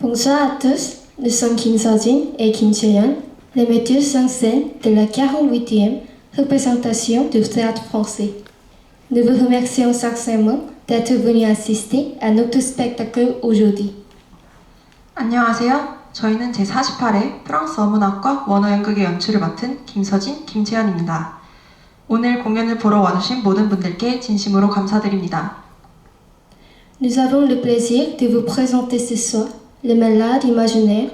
Bonjour à tous, nous sommes Kim Seo-jin et Kim Chae-yeon, les metteurs en scène de la 48e représentation du théâtre français. Nous vous remercions sincèrement d'être venus assister à notre spectacle aujourd'hui. 안녕하세요. 저희는 제48회 프랑스 어문학과 원어연극의 연출을 맡은 김서진, 김채연입니다. 오늘 공연을 보러 와주신 모든 분들께 진심으로 감사드립니다. Nous avons le plaisir de vous présenter ce soir Le Malade imaginaire,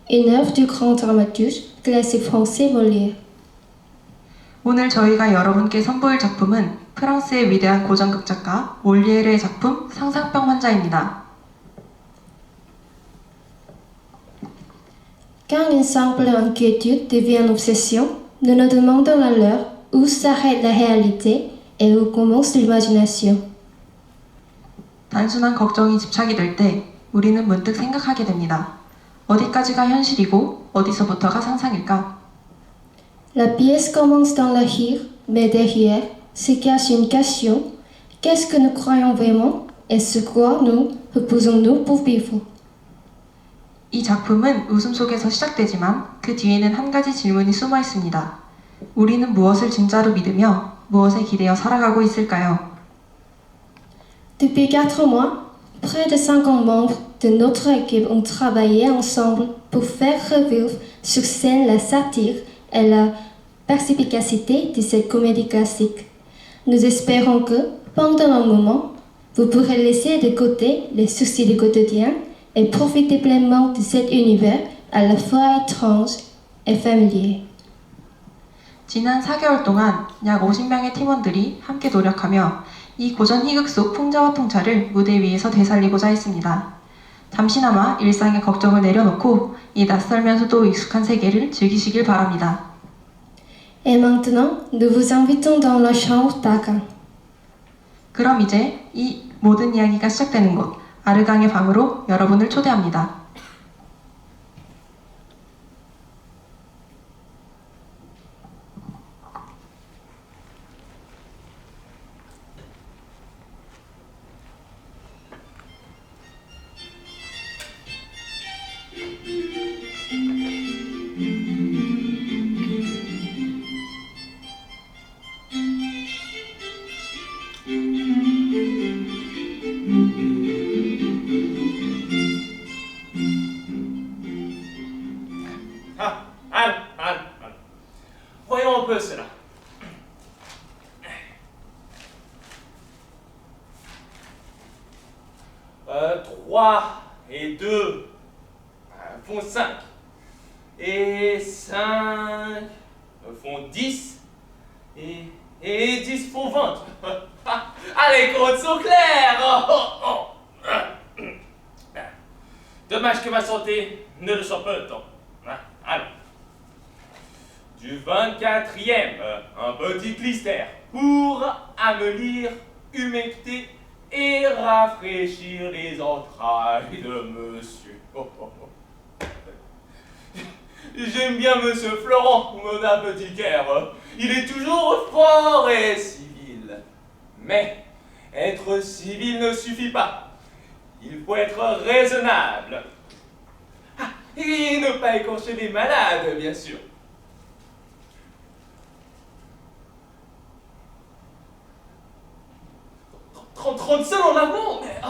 une œuvre du grand dramaturge classique français Molière. 오늘 저희가 여러분께 선보일 작품은 프랑스의 위대한 고전극작가 몰리에르의 작품 상상병 환자입니다. Quand une simple inquiétude devient une obsession, nous nous demandons alors où s'arrête la réalité et où commence l'imagination. 단순한 걱정이 집착이 될 때 우리는 문득 생각하게 됩니다. 어디까지가 현실이고 어디서부터가 상상일까? La pièce commence dans le rire, mais derrière se cache une question. Qu'est-ce que nous croyons vraiment et sur quoi nous reposons-nous pour vivre? 이 작품은 웃음 속에서 시작되지만 그 뒤에는 한 가지 질문이 숨어 있습니다. 우리는 무엇을 진짜로 믿으며 무엇에 기대어 살아가고 있을까요? Depuis 4 mois, près de 50 membres de notre équipe ont travaillé ensemble pour faire revivre sur scène la satire et la perspicacité de cette comédie classique. Nous espérons que, pendant un moment, vous pourrez laisser de côté les soucis du quotidien et profiter pleinement de cet univers à la fois étrange et familier. 지난 4개월 동안 약 50명의 팀원들이 함께 노력하며 이 고전 희극 속 풍자와 통찰을 무대 위에서 되살리고자 했습니다. 잠시나마 일상의 걱정을 내려놓고 이 낯설면서도 익숙한 세계를 즐기시길 바랍니다. Et maintenant, nous vous invitons dans la chambre d'Agan. 그럼 이제 이 모든 이야기가 시작되는 곳 아르강의 방으로 여러분을 초대합니다. Voyons un peu cela. 3 et 2 font 5. Et 5 font 10. Et 10 font 20. Ah, les comptes sont clairs. Dommage que ma santé ne le soit pas tant. Allons. Du 24e, un petit clistère pour amollir, humecter et rafraîchir les entrailles de monsieur. J'aime bien monsieur Florent, mon apothicaire. Il est toujours fort et civil. Mais être civil ne suffit pas. Il faut être raisonnable. Et ne pas écorcher les malades, bien sûr. 30 seuls en avant, mais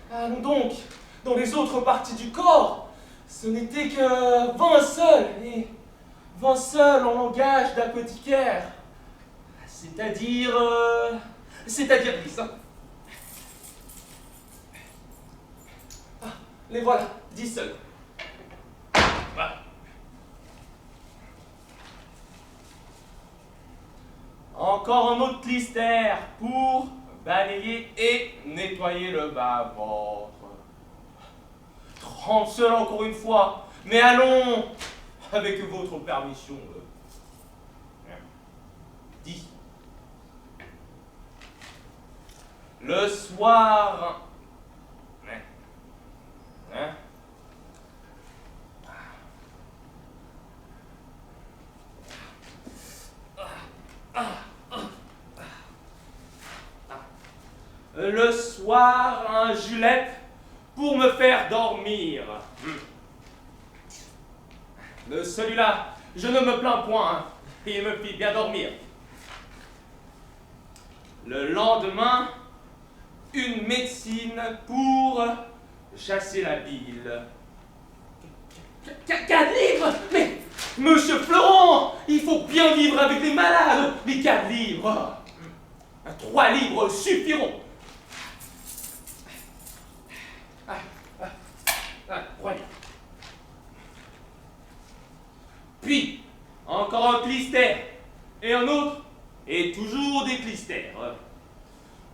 allons donc, dans les autres parties du corps, ce n'était que 20 seuls, et 20 seuls en langage d'apothicaire, c'est-à-dire 10. Les voilà, 10 seuls. Voilà. Encore un autre clistère pour balayer et nettoyer le bas-ventre. 30 seuls encore une fois. Mais allons, avec votre permission. 10. Le soir. Le soir, un Julep pour me faire dormir. De celui-là, je ne me plains point, hein. Il me fit bien dormir. Le lendemain, une médecine pour chasser la bile. 4 livres? Mais, monsieur Florent, il faut bien vivre avec les malades. Les 4 livres. 3 livres suffiront. 3 livres. Puis, encore un clistère, et un autre, et toujours des clistères.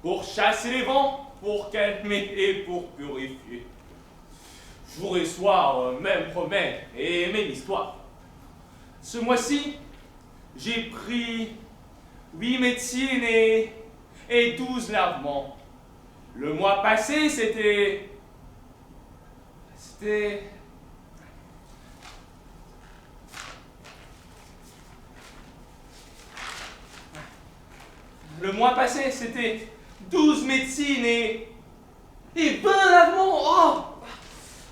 Pour chasser les vents, pour calmer et pour purifier. Jour et soir, même remède et même histoire. Ce mois-ci, j'ai pris 8 médecines et 12 lavements. Le mois passé, c'était... Le mois passé, c'était 12 médecines et 20 lavements. Oh!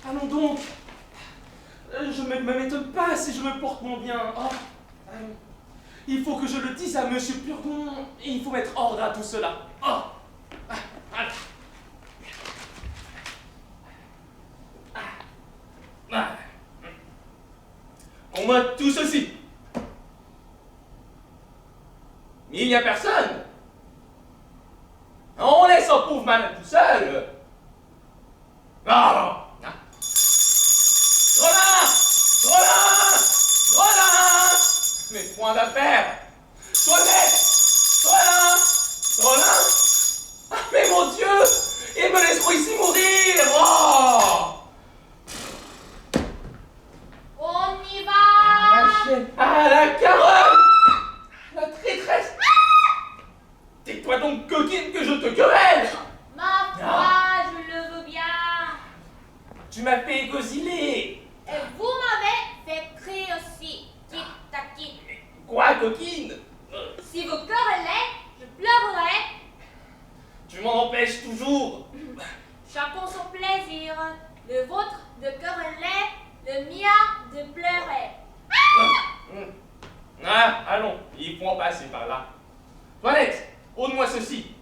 Allons donc. Je ne m'étonne pas si je me porte moins bien. Oh! Allons. Il faut que je le dise à Monsieur Purdon. Il faut mettre ordre à tout cela. Oh! Allons. On note tout ceci. Mais il n'y a personne. On laisse un pauvre malade tout seul. Ah! Rollin! Mais point d'affaires. Rollin! Ah, mais mon Dieu! Ils me laisseront ici mourir! Oh! On y va! La chienne! Ah, la carotte! La traîtresse! Tais-toi donc, coquine, que je te querelle! Ma foi, je le veux bien. Tu m'as fait égosiller! Et vous m'avez fait crier aussi. Tic-tac-tic. Quoi, coquine? Si vous querellez, je pleurerai. Tu m'en empêches toujours! Chacun son plaisir. Le vôtre de quereller, le mien de pleurer. Ah, allons, il faut en passer par là. Toilette, ôte-moi ceci.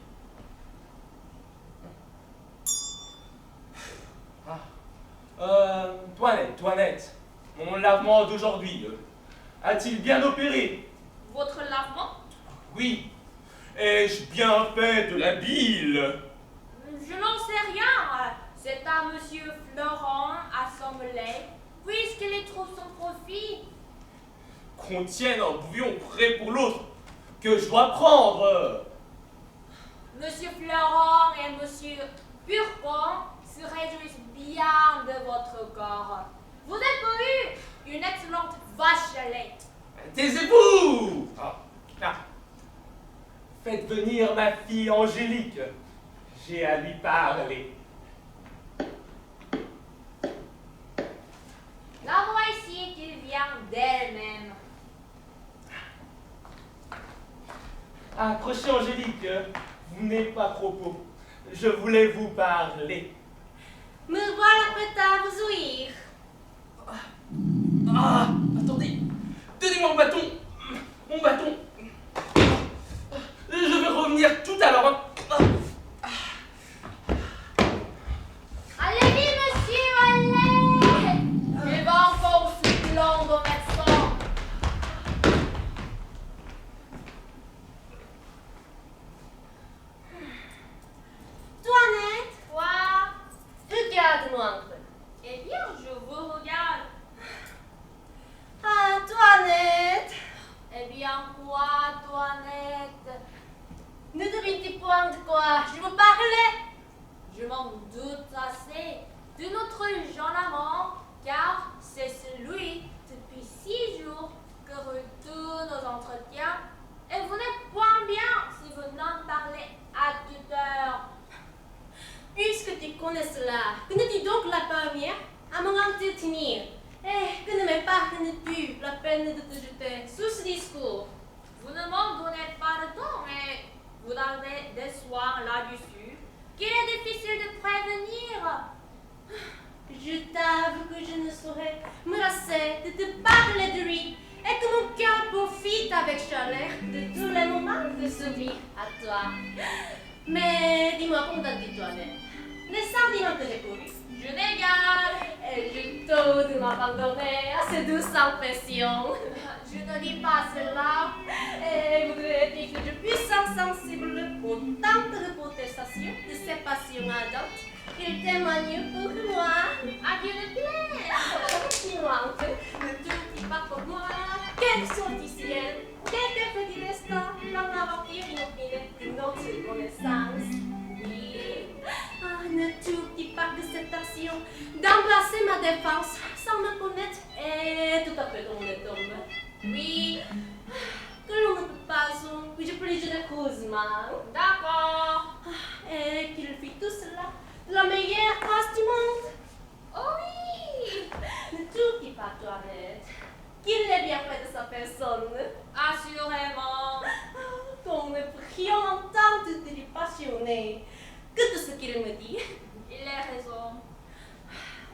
Toinette, mon lavement d'aujourd'hui, a-t-il bien opéré? Votre lavement? Oui. Ai-je bien fait de la bile? Je n'en sais rien. C'est à Monsieur Florent à s'emmeler, puisqu'il y trouve son profit. Qu'on tienne un bouillon prêt pour l'autre, que je dois prendre. Monsieur Florent et Monsieur Purpon se réjouissent bien de votre corps. Vous avez eu une excellente vache à lait. Taisez-vous! Faites venir ma fille Angélique. J'ai à lui parler. La voici qui vient d'elle-même. Approchez Angélique, vous n'êtes pas trop beau. Je voulais vous parler. Me voilà prête à vous ouïr. Ah, attendez, donnez-moi mon bâton. Mon bâton. Je vais revenir tout à l'heure. Allez vite, monsieur, allez! Il va encore se plaindre au médecin. Toinette? Quoi? Regarde-moi un peu. Eh bien, je vous regarde. Ah, Toinette! Eh bien, quoi, Toinette? Ne devine point de quoi je vous parlais. Je m'en doute assez de notre jeune amant, car c'est celui, depuis 6 jours, que retournent nos entretiens, et vous n'êtes point bien si vous n'en parlez à toute heure. Puisque tu connais cela, connais-tu donc la première à m'en entretenir? Eh, que ne m'est pas plus la peine de te jeter sous ce discours. Vous ne m'en donnez pas de temps, mais vous avez des soins là-dessus qu'il est difficile de prévenir. Je t'avoue que je ne saurais me lasser de te parler de lui et que mon cœur profite avec chaleur de tous les moments de sourire à toi. Mais dis-moi, comment t'as-tu toi, Ned? Les sardines que j'ai couru, je dégage et je t'ose de m'abandonner à ces douces impressions. Je ne dis pas cela. Et voudrais-tu que je puisse être sensible aux tantes de protestations de ces passions ardentes qu'il témoigne pour moi? Adieu le plaît. Continuante, ne t'oublie pas pour moi. Quelle sorticienne, quelques petits destins, dans l'aventure inopinée de notre connaissance. Oui. Ah, ne t'oublie pas de cette action d'embrasser ma défense sans me connaître et tout à fait dans le tombe. Oui, que l'on ne peut pas puis je plus généreusement. D'accord. Et qu'il fit tout cela de la meilleure grâce du monde. Oh oui. Ne t'oublie pas, Toinette, qu'il est bien fait de sa personne. Assurément. Qu'on ne peut rien entendre de lui passionner que tout ce qu'il me dit. Il a raison.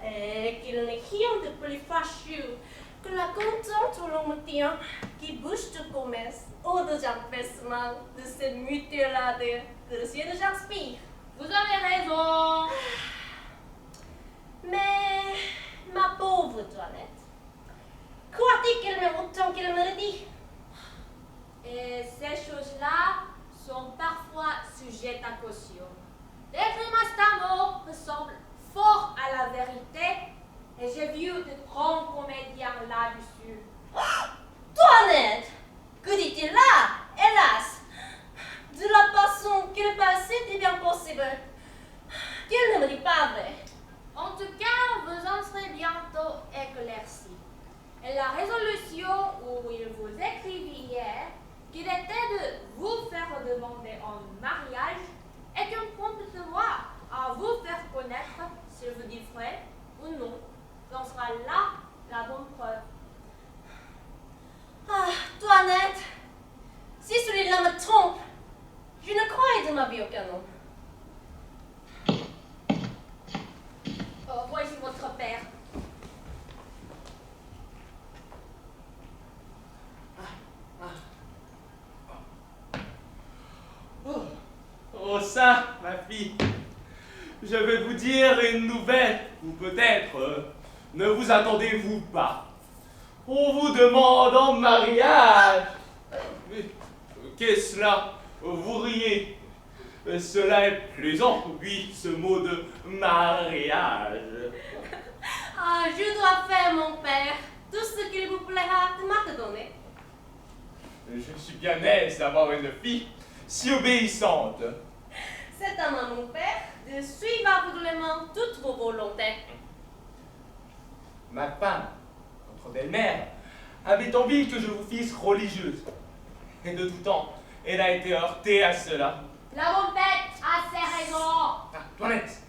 Et qu'il n'est rien de plus fâcheux que la contente où l'on me tient, qui bouge de commerce ou de empressement de ces mutilades que le ciel j'inspire. Vous avez raison. Mais, ma pauvre Toinette, crois-tu qu'elle m'aime autant qu'elle me le dit? Et ces choses-là sont parfois sujettes à caution. Les grimaces d'amour ressemblent fort à la vérité et j'ai vu de grands comédiens là-dessus. Toinette, que dit-il là? Hélas, de la façon qu'il passe, c'est bien possible qu'il ne me dit pas vrai. En tout cas, vous en serez bientôt éclaircis. Et la résolution où il vous écrivit hier qu'il était de vous faire demander en mariage est un prompte devoir à vous faire connaître s'il vous dit vrai ou non. Ce sera là la bonne preuve. Ah, Toinette, si celui-là me trompe, je ne crois de ma vie aucun homme. Oh, voici votre père. Oh ça, ma fille, je vais vous dire une nouvelle, ou peut-être ne vous attendez-vous pas. On vous demande en mariage. Mais qu'est-ce cela? Vous riez. Cela est plaisant, oui, ce mot de mariage. Ah, je dois faire, mon père, tout ce qu'il vous plaira de m'ordonner. Je suis bien aise d'avoir une fille si obéissante. C'est à moi, mon père, de suivre aveuglément toutes vos volontés. Ma femme, votre belle-mère, avait envie que je vous fisse religieuse. Et de tout temps, elle a été heurtée à cela. La bonne bête a ses raisons. Ah, Toinette!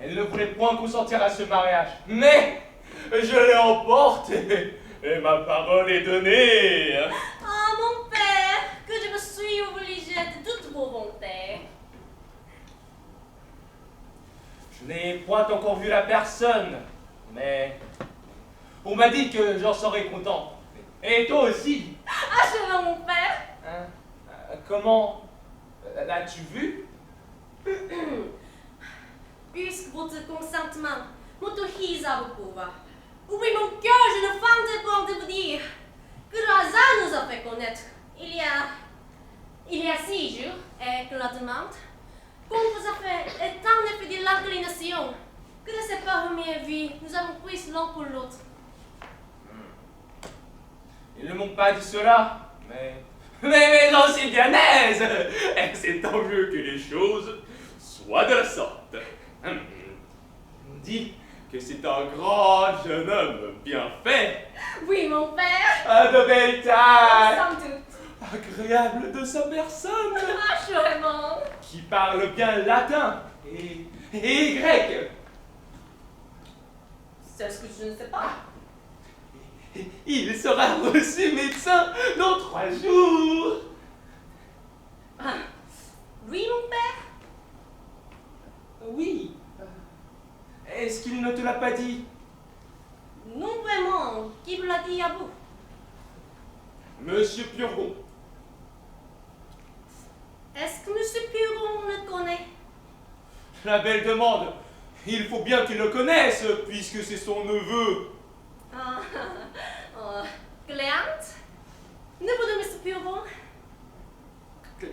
Elle ne voulait point consentir à ce mariage. Mais je l'ai emporté et ma parole est donnée. Ah, mon père, que je me suis obligée de toutes vos volontés. Je n'ai point encore vu la personne, mais on m'a dit que j'en serais content. Et toi aussi. Achevons, mon père. Hein? Comment l'as-tu vu? Puisque votre consentement m'autorise à vous pouvoir. Ouvrez mon cœur, je ne fente pas de vous dire que le hasard nous a fait connaître il y a 6 jours, et que la demande qu'on vous a fait est en effet de l'inclination que de ces premières vies nous avons pris l'un pour l'autre. Ils ne m'ont pas dit cela, mais j'en suis bien aise. Et c'est tant mieux que les choses soient de la sorte. On dit que c'est un grand jeune homme bien fait, Oui, mon père, de belle taille, sans doute. agréable de sa personne, Assurément. qui parle bien latin et grec. C'est ce que je ne sais pas. Il sera reçu médecin dans 3 jours. Ah, oui, mon père. Oui, Est-ce qu'il ne te l'a pas dit? Non vraiment, qui vous l'a dit à vous? Monsieur Purgon. Est-ce que Monsieur Purgon le connaît? La belle demande. Il faut bien qu'il le connaisse, puisque c'est son neveu. Ah, Cléante? Neveu de Monsieur Purgon?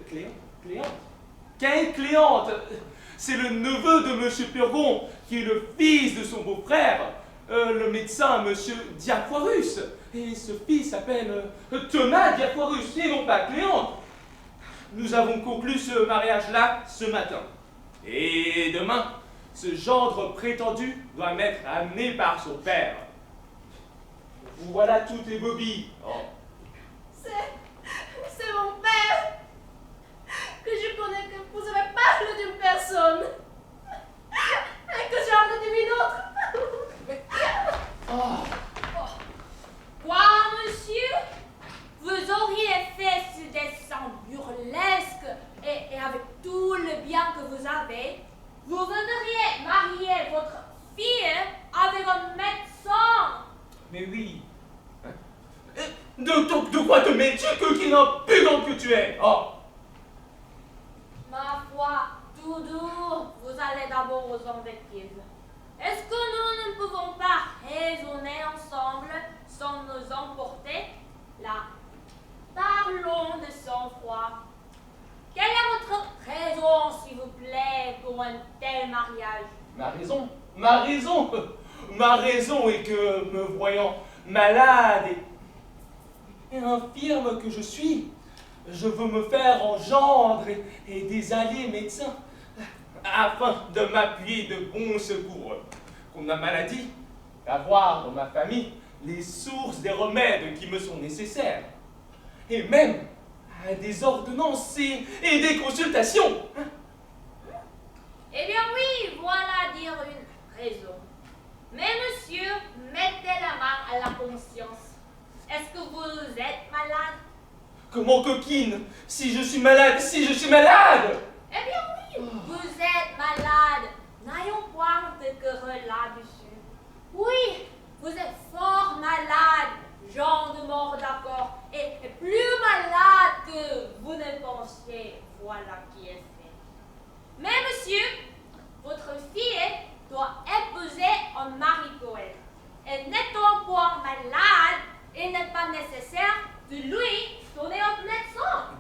Cléante? Quelle Cléante? C'est le neveu de Monsieur Purgon, qui est le fils de son beau-frère, le médecin Monsieur Diafoirus. Et ce fils s'appelle Thomas Diafoirus, et non pas Cléante. Nous avons conclu ce mariage-là ce matin. Et demain, ce gendre prétendu doit m'être amené par son père. Voilà tout est Bobby. Oh. C'est mon père que je connais, que vous avez parlé d'une personne et que j'ai entendu une autre. Quoi, monsieur? Vous auriez fait ce dessin burlesque et avec tout le bien que vous avez, vous voudriez marier votre fille avec un médecin. Mais oui. De quoi te mets-tu que qui n'impudent que tu es? Oh. Ma foi, tout doux, vous allez d'abord aux invectives. Est-ce que nous ne pouvons pas raisonner ensemble sans nous emporter? Là, parlons de sang-froid. Quelle est votre raison, s'il vous plaît, pour un tel mariage? Ma raison est que, me voyant malade et infirme que je suis, je veux me faire engendre et des alliés médecins, afin de m'appuyer de bons secours contre ma maladie, avoir dans ma famille les sources des remèdes qui me sont nécessaires, et même des ordonnances et des consultations. Eh bien oui, voilà dire une raison. Mais monsieur, mettez la main à la conscience. Est-ce que vous êtes malade? Comment coquine? Si je suis malade! Eh bien oui, vous êtes malade. N'ayons point de querelle là-dessus. Oui, vous êtes fort malade, Jean de mort d'accord, et plus malade que vous ne pensiez. Voilà qui est fait. Mais monsieur, votre fille doit épouser un mari poète. Et n'étant point malade, il n'est pas nécessaire de lui donner un médecin.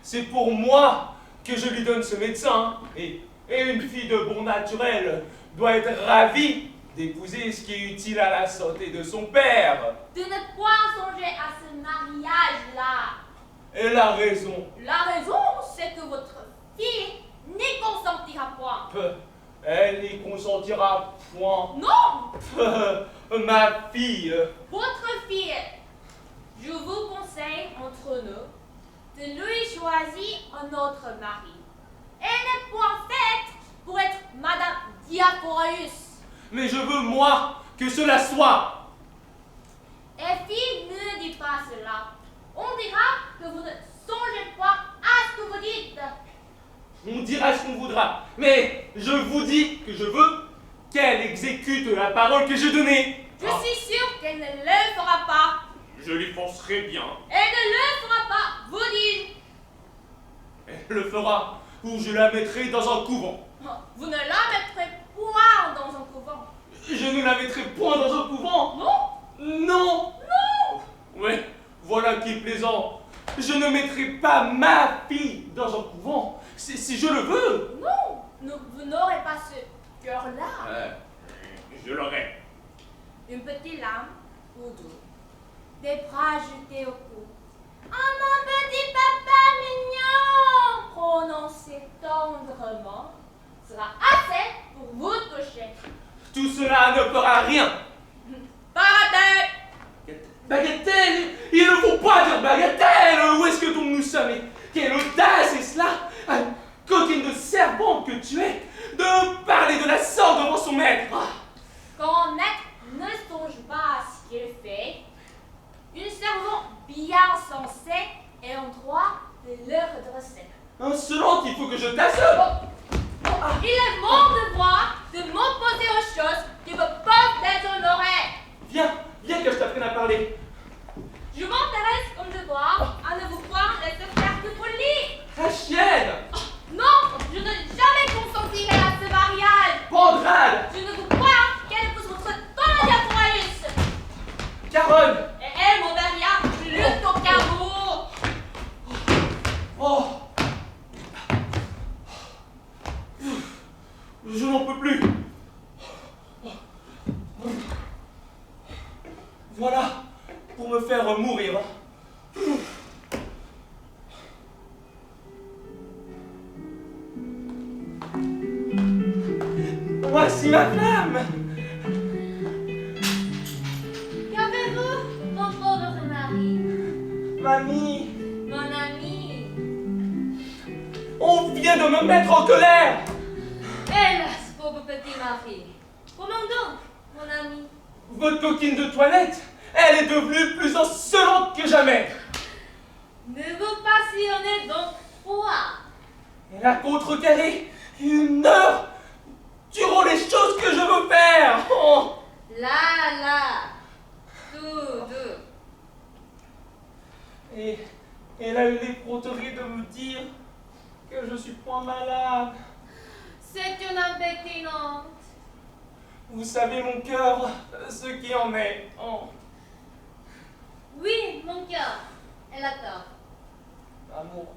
C'est pour moi que je lui donne ce médecin, et une fille de bon naturel doit être ravie d'épouser ce qui est utile à la santé de son père. De ne point songer à ce mariage-là. Elle a raison. La raison, c'est que votre fille n'y consentira point. Elle n'y consentira point. Non! Ma fille. Votre fille, je vous conseille entre nous de lui choisir un autre mari. Elle n'est point faite pour être Madame Diafoirus. Mais je veux, moi, que cela soit. Et fille, ne dit pas cela. On dira que vous ne songez pas à ce que vous dites. On dira ce qu'on voudra. Mais je vous dis que je veux qu'elle exécute la parole que j'ai donnée. Je suis sûre qu'elle ne le fera pas. Je lui forcerai bien. Elle ne le fera pas, vous dis-je. Elle le fera, ou je la mettrai dans un couvent. Vous ne la mettrez point dans un couvent. Je ne la mettrai point dans un couvent. Non? Non. Ouais, voilà qui est plaisant. Je ne mettrai pas ma fille dans un couvent, si je le veux. Non, vous n'aurez pas ce cœur-là. Je l'aurai. Une petite lame au dos, des bras jetés au cou. Oh mon petit papa mignon, prononcé tendrement, sera assez pour vous toucher. Tout cela ne fera rien. Bagatelle! Bagatelle! Il ne faut pas dire bagatelle! Où est-ce que nous sommes? Et quelle audace est cela? Coquine de serpente que tu es, de parler de la sorte devant son maître! Quand un maître ne songe pas à ce qu'il fait, une servante bien sensée est en droit de le redresser. Insolente, il faut que je t'assomme! Il est mon devoir de m'opposer aux choses Je n'en peux plus. Voilà, pour me faire mourir. Voici ma femme. Qu'avez-vous, mon pauvre mari? Mamie, Mon ami? on vient de me mettre en colère. Hélas, pauvre petit mari. Comment donc, mon ami? Votre coquine de toilette, elle est devenue plus insolente que jamais. Ne vous passionnez donc point. Elle a contrecarré une heure durant les choses que je veux faire. Oh. Là, tout doux. Et elle a eu l'effronterie de me dire que je suis point malade. C'est une impertinente. Vous savez mon cœur, ce qui en est. Oh. Oui, mon cœur, elle a tort. Amour.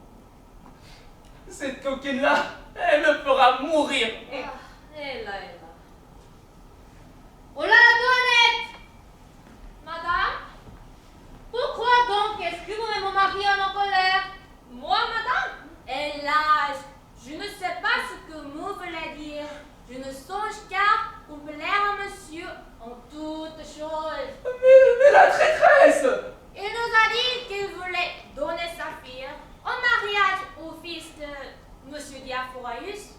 Cette coquine-là, elle me fera mourir. Ah, elle là. Oh là, Antoinette! Madame? Pourquoi donc est-ce que vous mettez mon mari en colère? Moi, madame? Hélas, je ne sais pas ce que vous voulez dire. Je ne songe qu'à plaire à monsieur en toutes choses. Mais la traîtresse! Il nous a dit qu'il voulait donner sa fille en mariage au fils de monsieur Diaphorus.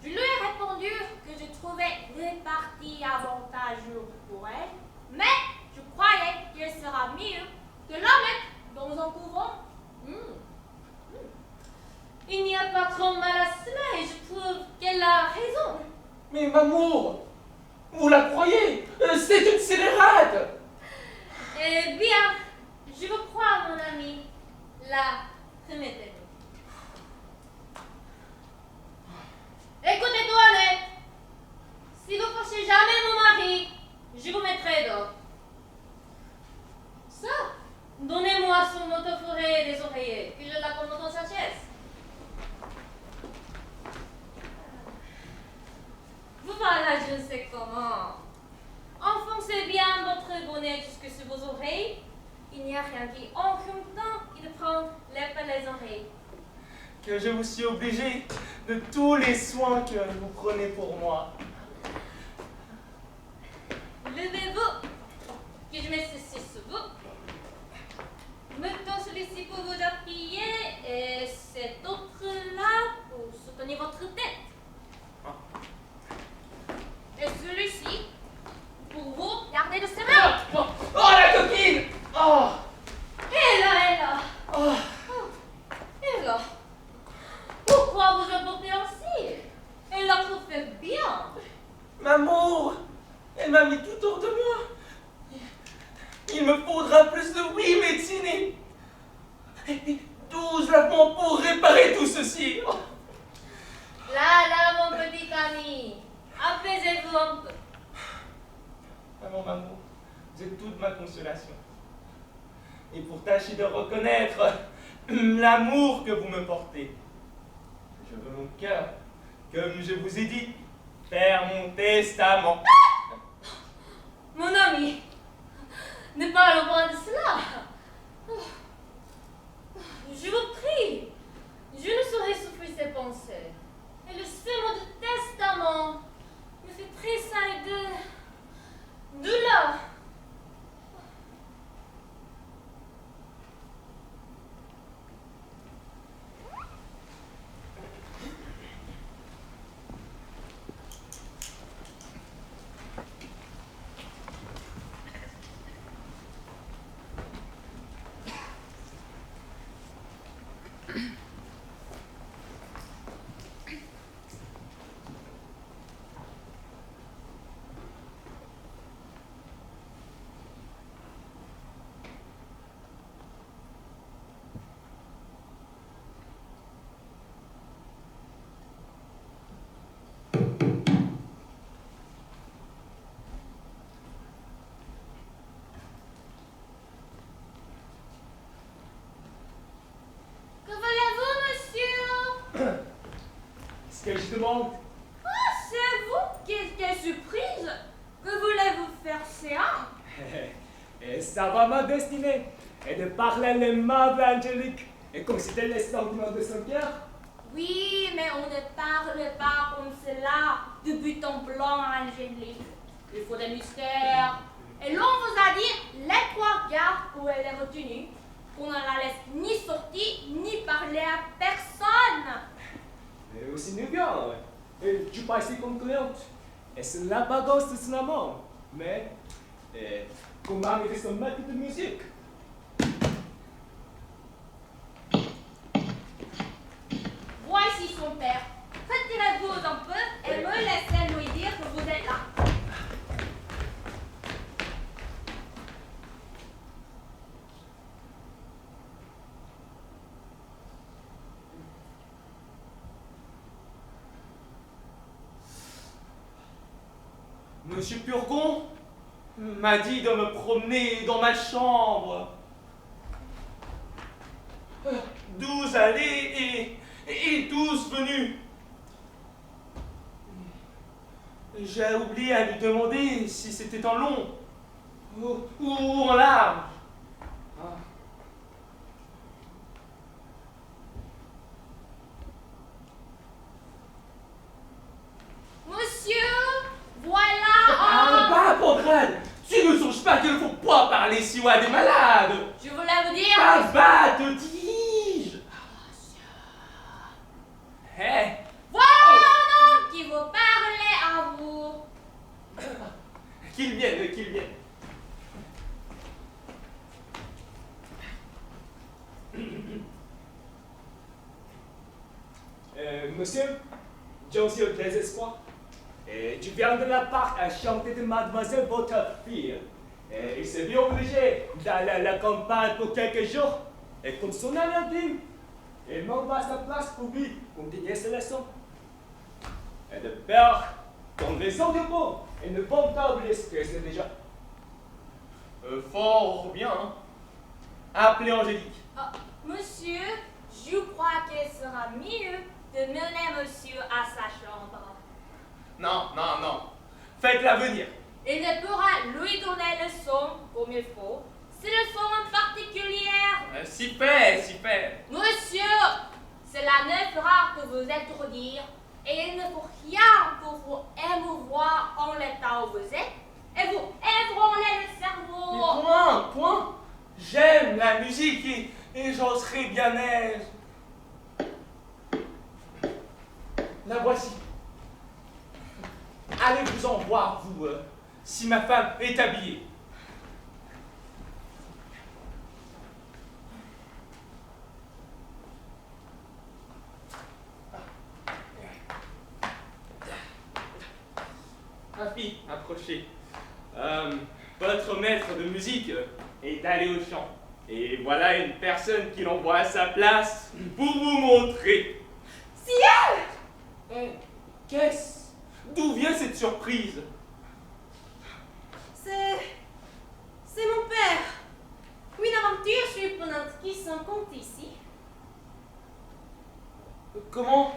Je lui ai répondu que je trouvais les parties avantageuses pour elle, mais je croyais qu'il sera mieux de la mettre dans un couvent. Il n'y a pas trop mal à cela et je trouve qu'elle a raison. Mais Mamour, vous la croyez? C'est une scélérate! Eh bien, je vous crois, mon ami. Là, remettez-vous. Écoutez, Antoinette. Si vous fâchez jamais mon mari, je vous mettrai dehors. Ça, donnez-moi son motoforêt des oreillers, que je l'accommode dans sa chaise. Voilà, je ne sais comment. Enfoncez bien votre bonnet jusque sur vos oreilles. Il n'y a rien qui encombre tant que de prendre l'air par les oreilles. Que je vous suis obligé de tous les soins que vous prenez pour moi. Levez-vous, que je mette ceci sur vous. Mettons celui-ci pour vous appuyer et cet autre-là pour soutenir votre tête. Et celui-ci pour vous garder de ses mains. Oh, la coquine! Oh, Et là. oh. Et là. Pourquoi vous emportez ainsi? Elle la trouve fait bien. Mamour, elle m'a mis tout hors de moi. Il me faudra plus de oui médecine et 12 lavements pour réparer tout ceci. Oh. Là, mon petit ami. Apaisez-vous un peu. Maman, vous êtes toute ma consolation. Et pour tâcher de reconnaître l'amour que vous me portez, je veux mon cœur, comme je vous ai dit, faire mon testament. Mon ami, ne parlons pas de cela. Je vous prie, je ne saurais souffrir ces pensées. Et le seul mot de testament me fait tressaillir de douleur. Que voulez-vous, monsieur? Ce que je demande, quelle surprise! Que voulez-vous faire, Céan? Et ça va ma destinée, et de parler l'aimable Angélique, et considérer les sentiments de son cœur. Oui, mais on ne parle pas comme cela de but en blanc, Angélique. Il faut des mystères. Et l'on vous a dit les 3 gardes où elle est retenue, qu'on ne la laisse ni sortir, ni parler à personne. Mais aussi nous bien, et tu parles si concluante, et c'est la bagarre de son amant, mais, comment arriver son maître de musique? Voici son père. Retirez-vous un peu et me laissez lui dire que vous êtes là. Monsieur Purgon m'a dit de me promener dans ma chambre. D'où aller et d'où venus. J'ai oublié à lui demander si c'était en long ou en large. Monsieur, voilà Bah, Pograde, tu ne songes pas qu'il ne faut pas parler si loin des malades. Je voulais vous dire... Bah, te dis-je. Hé, Voilà un homme qui vous parlait à vous. qu'il vienne, qu'il vienne. Monsieur, j'ai aussi au désespoir. Et tu viens de la part à chanter de mademoiselle votre fille. Et il s'est vu obligé d'aller à la campagne pour quelques jours. Et comme son ami intime, il m'envoie à sa place pour lui continuer ses leçons. Et de peur, comme les autres mots, ils ne vont pas oublier ce que c'est déjà. Fort bien, hein. Appelez Angélique. Ah, monsieur, je crois qu'il sera mieux de mener monsieur à sa chambre. Non, non, non. Faites-la venir. Il ne pourra lui donner le son comme il faut. C'est le son en particulier. Si fait, si fait. Monsieur, cela ne fera que vous étourdir. Et il ne faut rien pour vous émouvoir en l'état où vous êtes. Et vous ébranler le cerveau. Point. J'aime la musique et j'en serai bien aise. La voici. Allez vous en voir, vous, si ma femme est habillée. Ma fille, approchez. Votre maître de musique est allé au chant. Et voilà une personne qui l'envoie à sa place pour vous montrer. Ciel! Qu'est-ce? D'où vient cette surprise? C'est mon père. Une aventure surprenante qui s'en compte ici. Comment?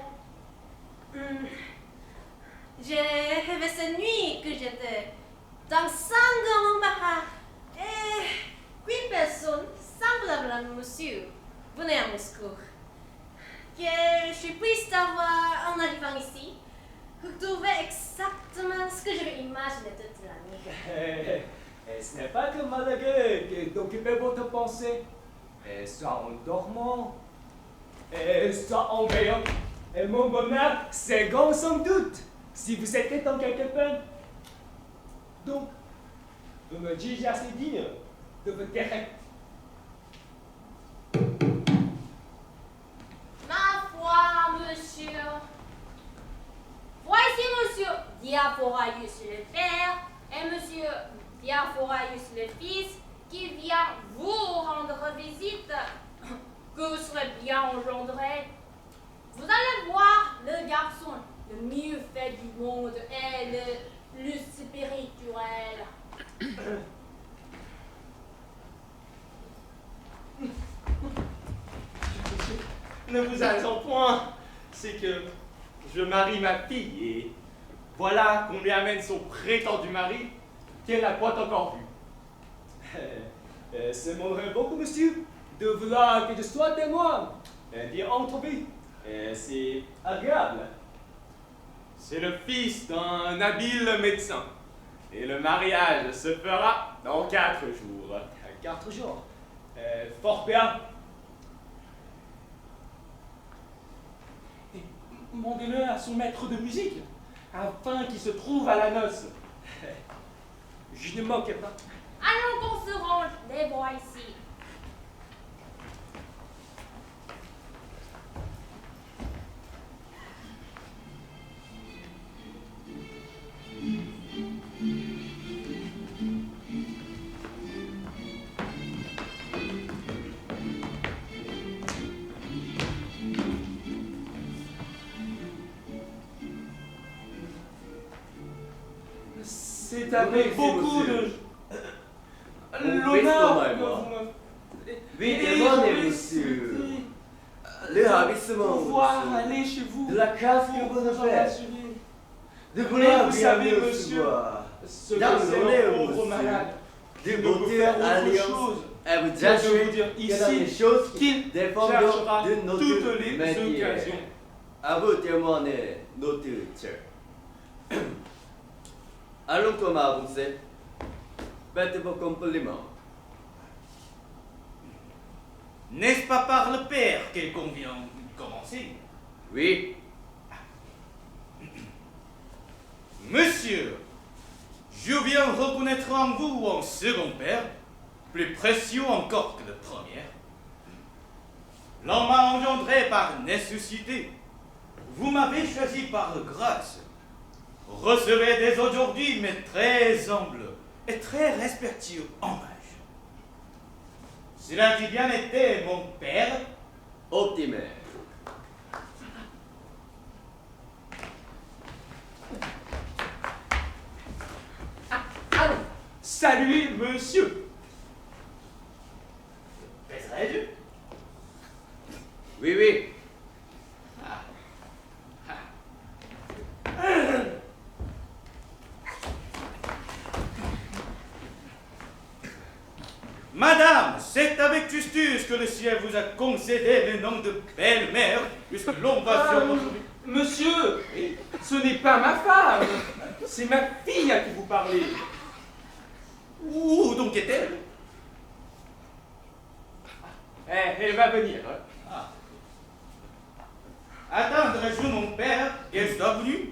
J'ai rêvé cette nuit que j'étais dans un grand embarras et qu'une personne semblable à monsieur venait à mon secours. Que je suis prise d'avoir, en arrivant ici, retrouvé exactement ce que j'avais imaginé toute la nuit. Et ce n'est pas que malheureux d'occuper votre pensée, et soit en dormant, et soit en veillant. Et mon bonheur, c'est grand sans doute, si vous étiez dans quelque peine. Donc, vous me jugez assez digne de vous taire. Ma foi, monsieur. Voici monsieur Diaphoraius le père et monsieur Diaphoraius le fils qui vient vous rendre visite. Que vous serez bien engendré. Vous allez voir le garçon le mieux fait du monde et le plus spirituel. Ne vous attends point, c'est que je marie ma fille et Voilà qu'on lui amène son prétendu mari qu'elle n'a pas encore vu. Ça m'aimerait beaucoup, monsieur, de vouloir que je sois témoin d'une entrevue. C'est agréable. C'est le fils d'un habile médecin. Et le mariage se fera dans 4 jours. 4 jours. Fort bien. Mandez-le à son maître de musique, afin qu'il se trouve à la noce. Je ne manquerai pas. Allons qu'on se range, les voici. C'est avec beaucoup de... L'honneur que vous Oui, Et demandez, je vais monsieur. souhaiter Le ravissement, pouvoir monsieur. aller chez vous. De la classe que pour vous vous en faites. assurer. De Mais vouloir vous bien savez, mieux monsieur, recevoir. Ce que Dans c'est le un monde, pauvre monsieur. malade. De ne peut beauté faire autre alliance chose à vous que de vous assurer dire que dans les ici choses qu'il dépendent cherchera de notre toutes les métier. occasions. À vous témoigner notre cœur. Allons comme avancer. Faites vos compliments. N'est-ce pas par le père qu'il convient de commencer? Oui, Monsieur, je viens reconnaître en vous un second père, plus précieux encore que le premier. L'on m'a engendré par nécessité. Vous m'avez choisi par grâce. Recevez dès aujourd'hui mes très humbles et très respectueux hommages. Cela a bien été mon père. optimé. Allons, saluez monsieur. Baiserai-je? Oui, oui. Madame, c'est avec justice que le ciel vous a concédé le nom de belle-mère, puisque l'invasion... Monsieur, ce n'est pas ma femme, c'est ma fille à qui vous parlez. Où donc est-elle? Elle va venir. Attendrai-je mon père qu'elle soit venue?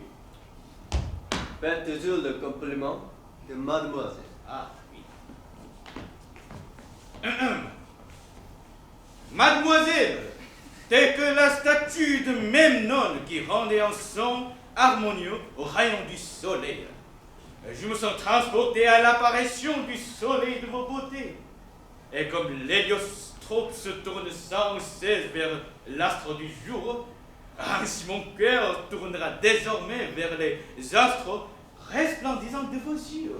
Faites toujours le compliment de mademoiselle. Ah, oui. Mademoiselle, telle que la statue de Memnon qui rendait un son harmonieux au rayon du soleil, je me sens transporté à l'apparition du soleil de vos beautés. Et comme l'héliotrope se tourne sans cesse vers l'astre du jour, ainsi mon cœur tournera désormais vers les astres resplendissants de vos yeux.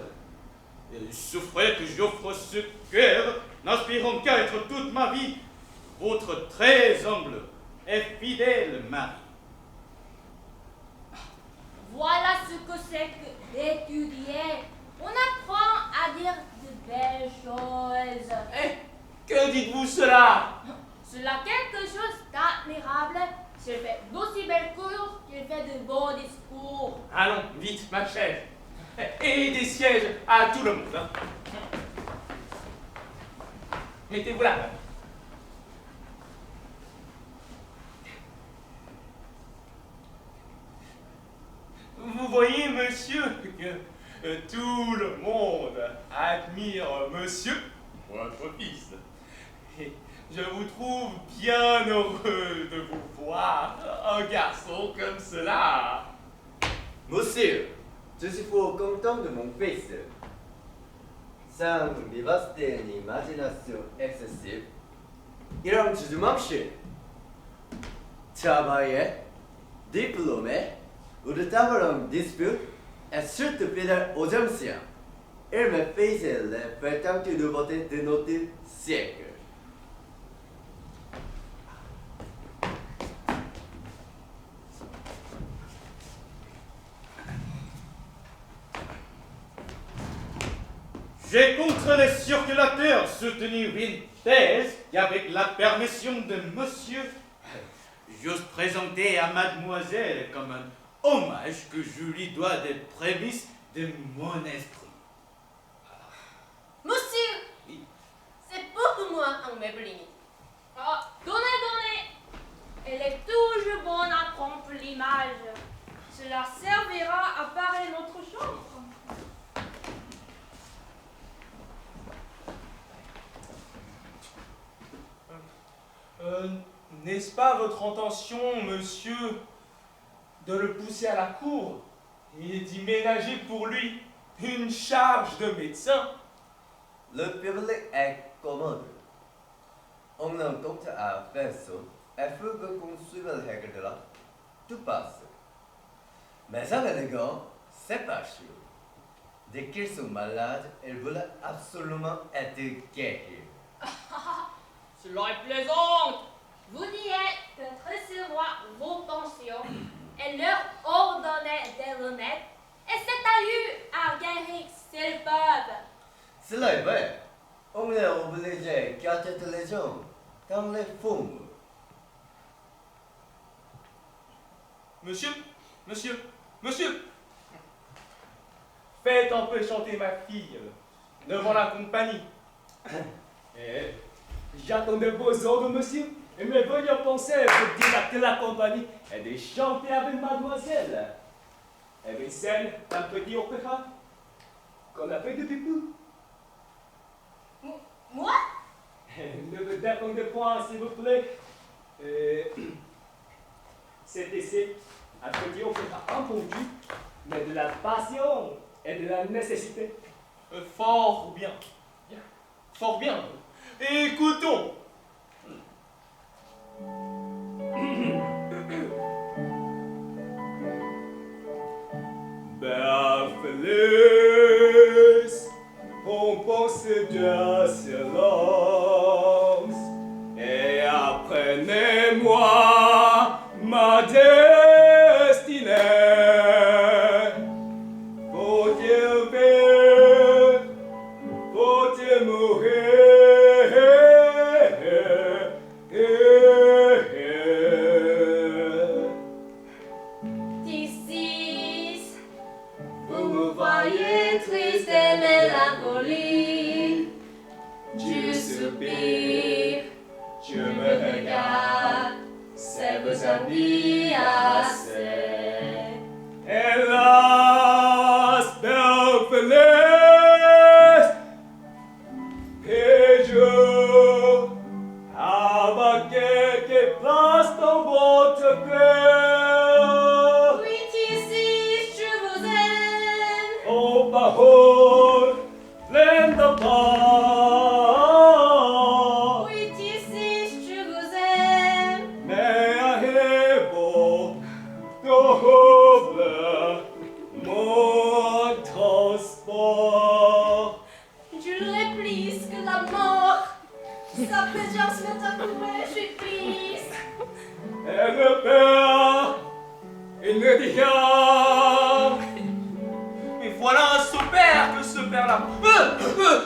Et souffrez que j'offre ce cœur, n'aspirant qu'à être toute ma vie votre très humble et fidèle mari. Voilà ce que c'est que d'étudier. On apprend à dire de belles choses. Que dites-vous cela? Cela quelque chose d'admirable. J'ai fait d'aussi belles cours qu'il fait de beaux discours. Allons, vite, ma chère. Et des sièges à tout le monde. Mettez-vous là. Vous voyez, monsieur, que tout le monde admire monsieur, votre fils. Et je vous trouve bien heureux de vous voir, un garçon comme cela. Monsieur, je suis fort content de mon fils. Sans vivacité ni imagination excessive, il a un du marché. Travaillé, diplômé, ou de avoir un dispute, et surtout fidèle aux anciens. Il me faisait les prétendues nouveautés de notre siècle. j'ai contre les circulateurs soutenu une thèse qu'avec la permission de monsieur, j'ose présenter à mademoiselle comme un hommage que je lui dois des prémices de mon esprit. Monsieur, Oui. c'est pour moi un meuble limite. Ah, donnez. Elle est toujours bonne à prendre l'image. Cela servira à parer notre chambre. N'est-ce pas votre intention, monsieur, de le pousser à la cour et d'y ménager pour lui une charge de médecin? Le public est commode. On en compte à personne. Il faut qu'on suive les règles de là. Tout passe. Mais un élégant, c'est pas sûr. Dès qu'ils sont malades, ils veulent absolument être guéris. Cela est plaisant. Vous dites de recevoir vos pensions et leur ordonner de remettre, et c'est à lui à guérir s'ils peuvent. Cela est vrai. On est obligé de cacher les gens dans les foumes. Monsieur, faites un peu chanter ma fille devant la compagnie. J'attendais vos ordres, monsieur, et mes voyants pensaient pour dilater la compagnie et de chanter avec mademoiselle. Et une scène d'un petit opéra qu'on a fait depuis peu. Moi? Ne me dépendez point, s'il vous plaît. C'est ici un petit opéra impromptu, mais de la passion et de la nécessité. Fort bien. Fort bien. Écoutons. Feliz, on pense de silence et apprenez-moi ma destinée. Faut-il vivre, faut-il mourir? D'ici, vous me voyez triste et mélancolique. Je soupire, je me regarde, c'est vos amis assez. Hélas, belle Feliz, et je, avec quelques places dans votre cœur, Oui, d'ici, je vous aime. aux paroles pleines de part, Oui, d'ici, je vous aime. mais arrivo double mon transport. Je l'aurais plus que la mort. Sa présence m'est accourue, je suis triste. Et le père, il ne dit rien. Mais voilà un sous-père que ce père-là.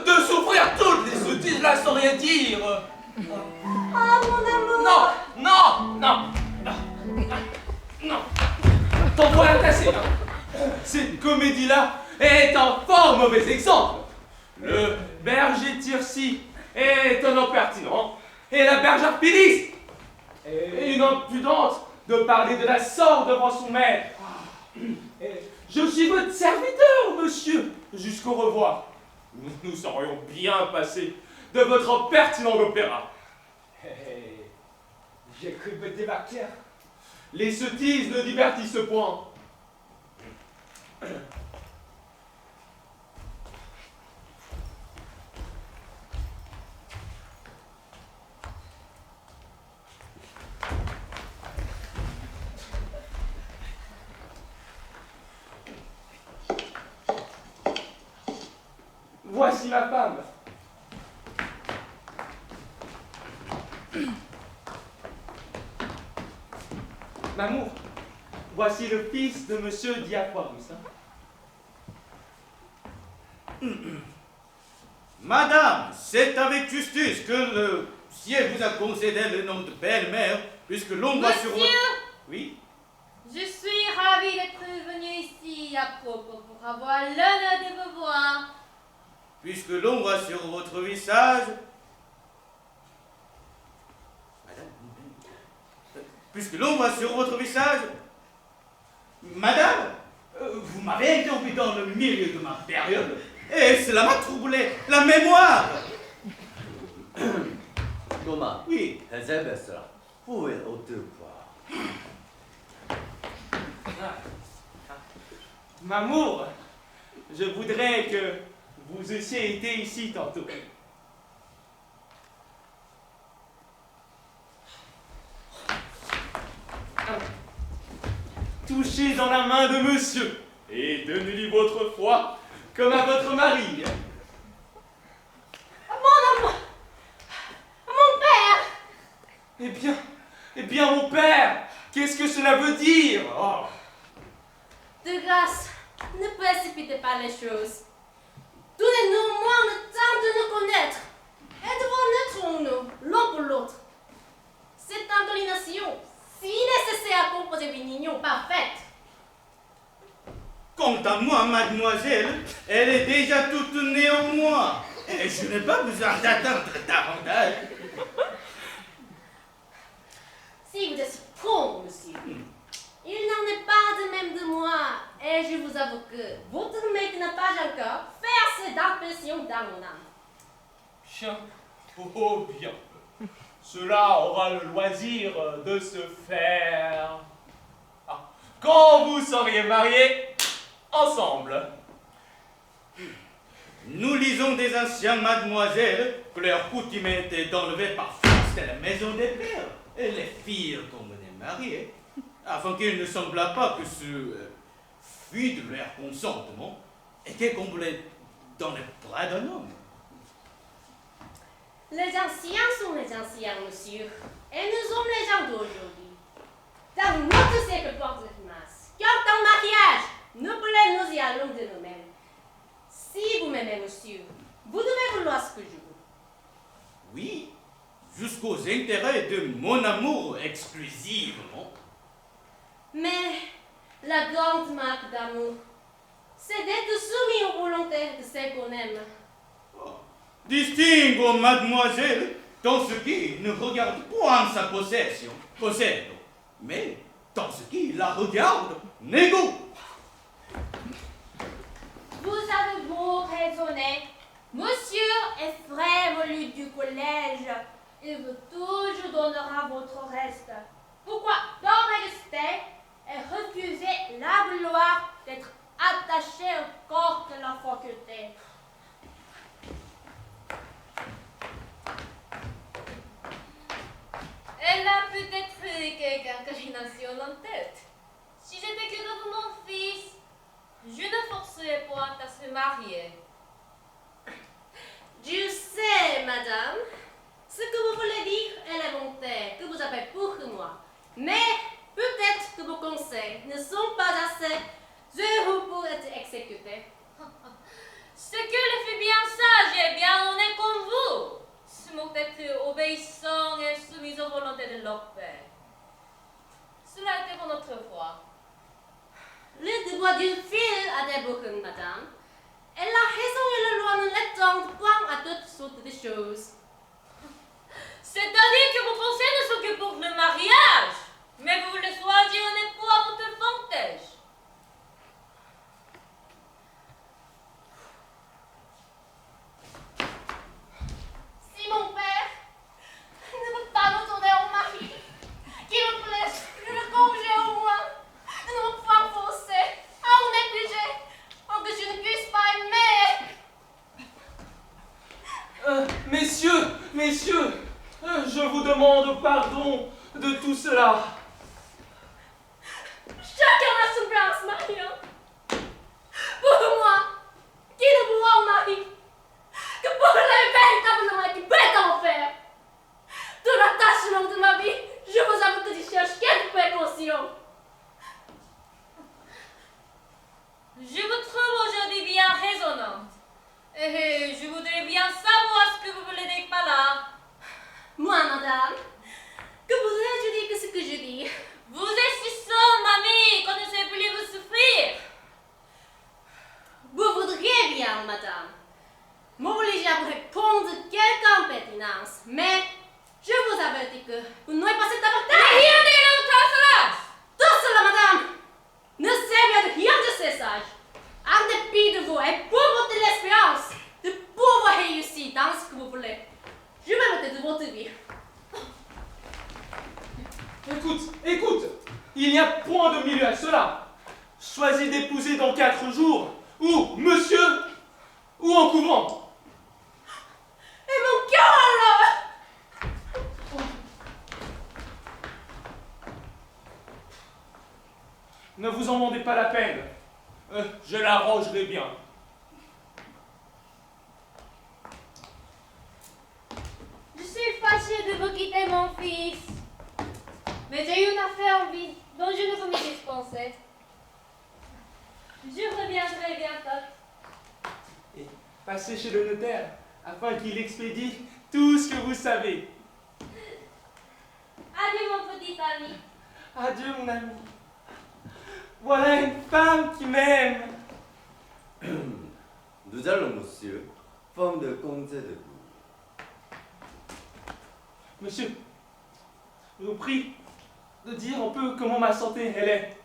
De souffrir toutes les sottises-là sans rien dire. Ah, mon amour. Non. T'en vois assez, hein. Cette comédie-là est un fort mauvais exemple. Le berger Tirsi est un impertinent et la bergère Phyllis est une impudente de parler de la sorte devant son maître. Je suis votre serviteur, monsieur. Jusqu'au revoir. Nous serions bien passés de votre impertinent opéra. J'ai cru me débarquer. Les sottises ne divertissent point. Voici ma femme. Mamour, voici le fils de monsieur Diaquarus. Madame, c'est avec justice que le ciel vous a concédé le nom de belle-mère, puisque l'on voit sur votre... Monsieur, Oui? je suis ravie d'être venue ici à propos pour avoir l'honneur de vous voir. Puisque l'on voit sur votre visage... Madame, puisque l'on voit sur votre visage... Madame, vous m'avez interrompu dans le milieu de ma période, et cela m'a troublé la mémoire. Thomas, Oui, 해제됐어라. 후회 어떡하. Mamour, je voudrais que vous eussiez été ici tantôt. Touchez dans la main de monsieur et donnez-lui votre foi comme à votre mari. Mon père! Eh bien, mon père, qu'est-ce que cela veut dire? Oh. De grâce, ne précipitez pas les choses. Donnez-nous au moins le temps de nous connaître et de voir notre nous l'un pour l'autre. Cette inclination, si nécessaire à composer une union parfaite. quant à moi, mademoiselle, elle est déjà toute née en moi, et je n'ai pas besoin d'attendre davantage. Si vous êtes prompt, monsieur, il n'en est pas de même de moi, et je vous avoue que votre mec n'a pas encore fait assez d'impression dans mon âme. Bien. Oh bien. Cela aura le loisir de se faire quand vous seriez mariés ensemble. Nous lisons des anciens, mademoiselle, que leur coutume était d'enlever par force de la maison des pères, et les filles qu'on venait marier, afin qu'il ne semblât pas que ce fuite de leur consentement était comblé dans les bras d'un homme. Les anciens sont les anciens, monsieur, et nous sommes les gens d'aujourd'hui. Dans notre siècle porte masse, car dans le mariage, nous voulons nous y allons de nous-mêmes. Si vous m'aimez, monsieur, vous devez vouloir ce que je veux. Oui, jusqu'aux intérêts de mon amour exclusivement. Mais la grande marque d'amour, c'est d'être soumis aux volontés de celle qu'on aime. Distingue, mademoiselle, dans ce qui ne regarde point sa possession, possède, mais dans ce qui la regarde, négo. Vous avez beau raisonner, monsieur est frère venu du collège. Il vous toujours donnera votre reste. Pourquoi donc rester et refuser la gloire d'être attaché au corps de la faculté? Elle a peut-être quelque inclination en tête. Si j'étais que de mon fils, je ne forcerais point à se marier. Je sais, madame, ce que vous voulez dire est la volonté que vous avez pour moi. Mais peut-être que vos conseils ne sont pas assez heureux pour être exécutés. Ce que les filles bien sages et bien honnêtes comme vous se moquent d'être obéissants et soumis aux volontés de leur père. Cela était pour notre foi. Le devoir d'une fille a des bouquins, madame. Et la raison et la loi ne l'étendent point à toutes sortes de choses. C'est-à-dire que vos pensées ne sont que pour le mariage, mais vous voulez choisir un époux à votre avantage. Si mon père ne veut pas me tourner au mari, qu'il me plaise, je le congé au moins, de ne me pas forcer à en négliger, pour que je ne puisse pas aimer. Messieurs, je vous demande pardon de tout cela. Chacun a son place, Marion. Pour moi, qui ne voit au mari, que pour les véritables qui bêtes en faire. Tout l'attachement de ma vie, je vous avoue que je cherche quelques précautions. Je vous trouve aujourd'hui bien raisonnante. Et je voudrais bien madame. M'oblige à vous répondre quelque impertinence, mais je vous avertis que vous n'avez pas cet avantage. Rien de l'autre. Tout cela, madame, ne sert à rien de ces sages. En dépit de vous et pour votre l'espérance de pouvoir réussir dans ce que vous voulez, je vais voter de votre vie. Écoute, il n'y a point de milieu à cela. Choisis d'épouser dans 4 jours, ou monsieur, ou en couvent. Et mon cœur alors! Ne vous en demandez pas la peine. Je l'arrangerai bien. Je suis fâchée de vous quitter, mon fils. Mais j'ai une affaire en vie dont je ne peux me dispenser. Je reviendrai bientôt. Et passez chez le notaire, afin qu'il expédie tout ce que vous savez. Adieu, mon petit ami. Adieu, mon ami. Voilà une femme qui m'aime. Nous allons, monsieur, forme de compter de vous. Monsieur, je vous prie de dire un peu comment ma santé elle est.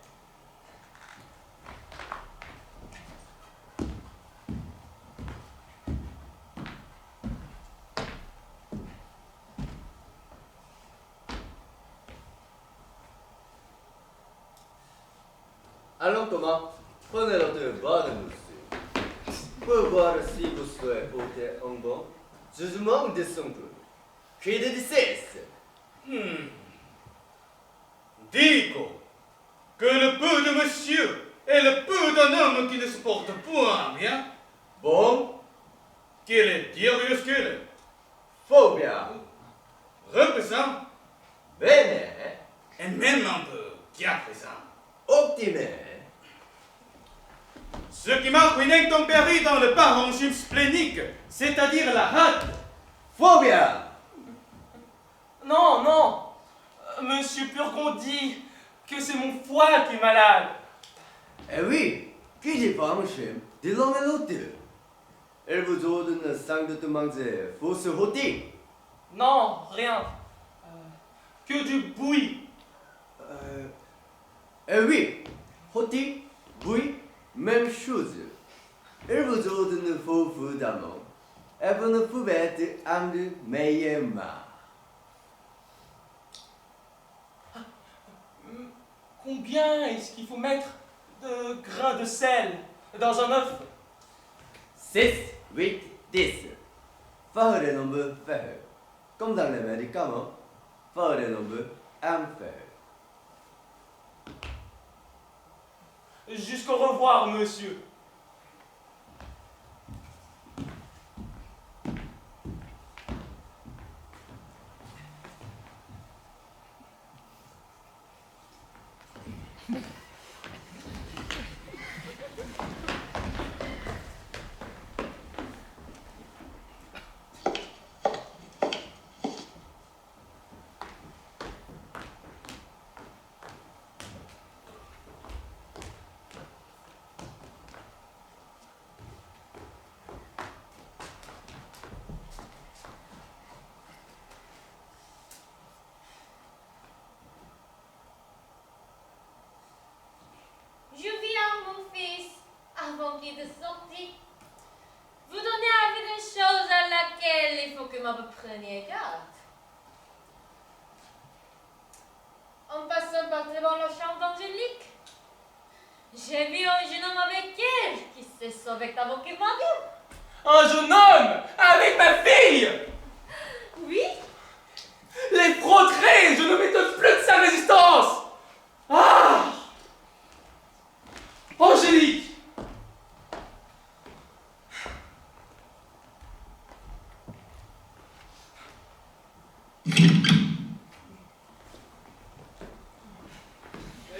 Allons, Thomas, prenez le bas de monsieur. Pour voir si vous souhaitez porter un bon jugement de son peu. Qui de cesse. Dico que le peu de monsieur est le peu d'un homme qui ne se porte point bien, Bon, qu'il est diabolique qu'il est, faux bien. représent Bene, et même un peu diaprésent. optime. Ce qui marque une intempérie dans le parenchyme splénique, c'est-à-dire la rate. Faux bien. Non. Monsieur Purgon dit que c'est mon foie qui est malade. Eh oui, qui dit pas un chien, de l'homme et l'autre. Elle vous ordonne sans doute manger fausse rôtie. Non, rien. Que du bouilli. Eh oui, rôtie, bouillie, même chose. Elle vous ordonne faux fou d'amour. Et vous ne pouvez être un de meilleurs mains. Combien est-ce qu'il faut mettre de grains de sel dans un œuf? 6, 8, 10. Faire le nombre faire. Comme dans les médicaments, faire le nombre impair. Jusqu'au revoir, monsieur. Je viens, mon fils, avant qu'il ne sorte. Vous donnez avis d'une chose à laquelle il faut que vous preniez garde. En passant par devant la chambre d'Angélique, j'ai vu un jeune homme avec elle qui s'est sauvé avant qu'il m'en. Un jeune homme avec ma fille. Oui? Les progrès, je ne m'étonne plus de sa résistance. Ah! Angélique!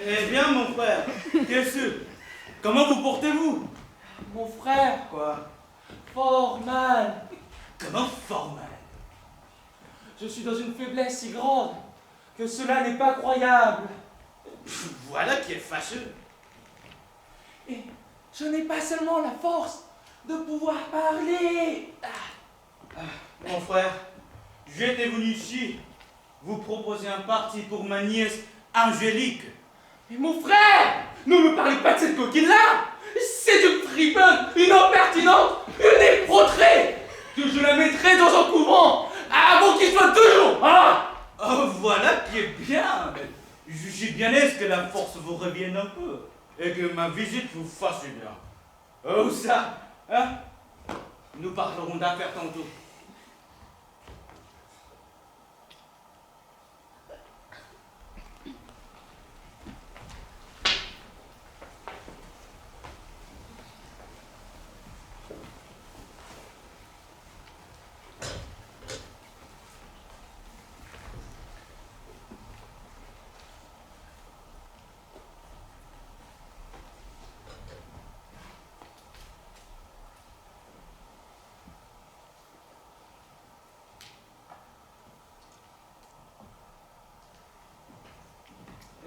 Eh bien, mon frère, qu'est-ce? Comment vous portez-vous? Mon frère, Quoi? fort mal. Comment fort mal? Je suis dans une faiblesse si grande que cela n'est pas croyable. Voilà qui est fâcheux. Et je n'ai pas seulement la force de pouvoir parler. Mon frère, j'étais venu ici vous proposer un parti pour ma nièce Angélique. Mais mon frère, ne me parlez pas de cette coquine-là. C'est une friponne, une impertinente, une effronterie, que je la mettrai dans un couvent avant qu'il soit toujours. Ah! Oh, voilà qui est bien. Je suis bien aise que la force vous revienne un peu et que ma visite vous fasse du bien. Oh, ça, hein? Nous parlerons d'affaires tantôt.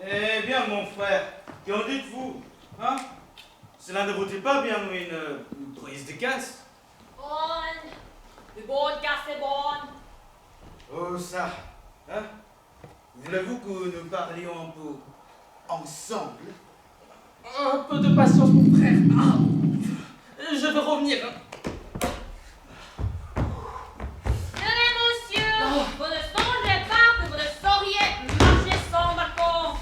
Eh bien, mon frère, qu'en dites-vous, hein? Cela ne vaut-il pas bien une prise de casse? Bonne. De bonne casse est bonne. Oh, ça, hein? Voulez-vous que nous parlions un peu ensemble? Un peu de patience, mon frère. Ah, je veux revenir. Tenez, monsieur, vous ne songez pas que vous ne sauriez marcher sans balcon.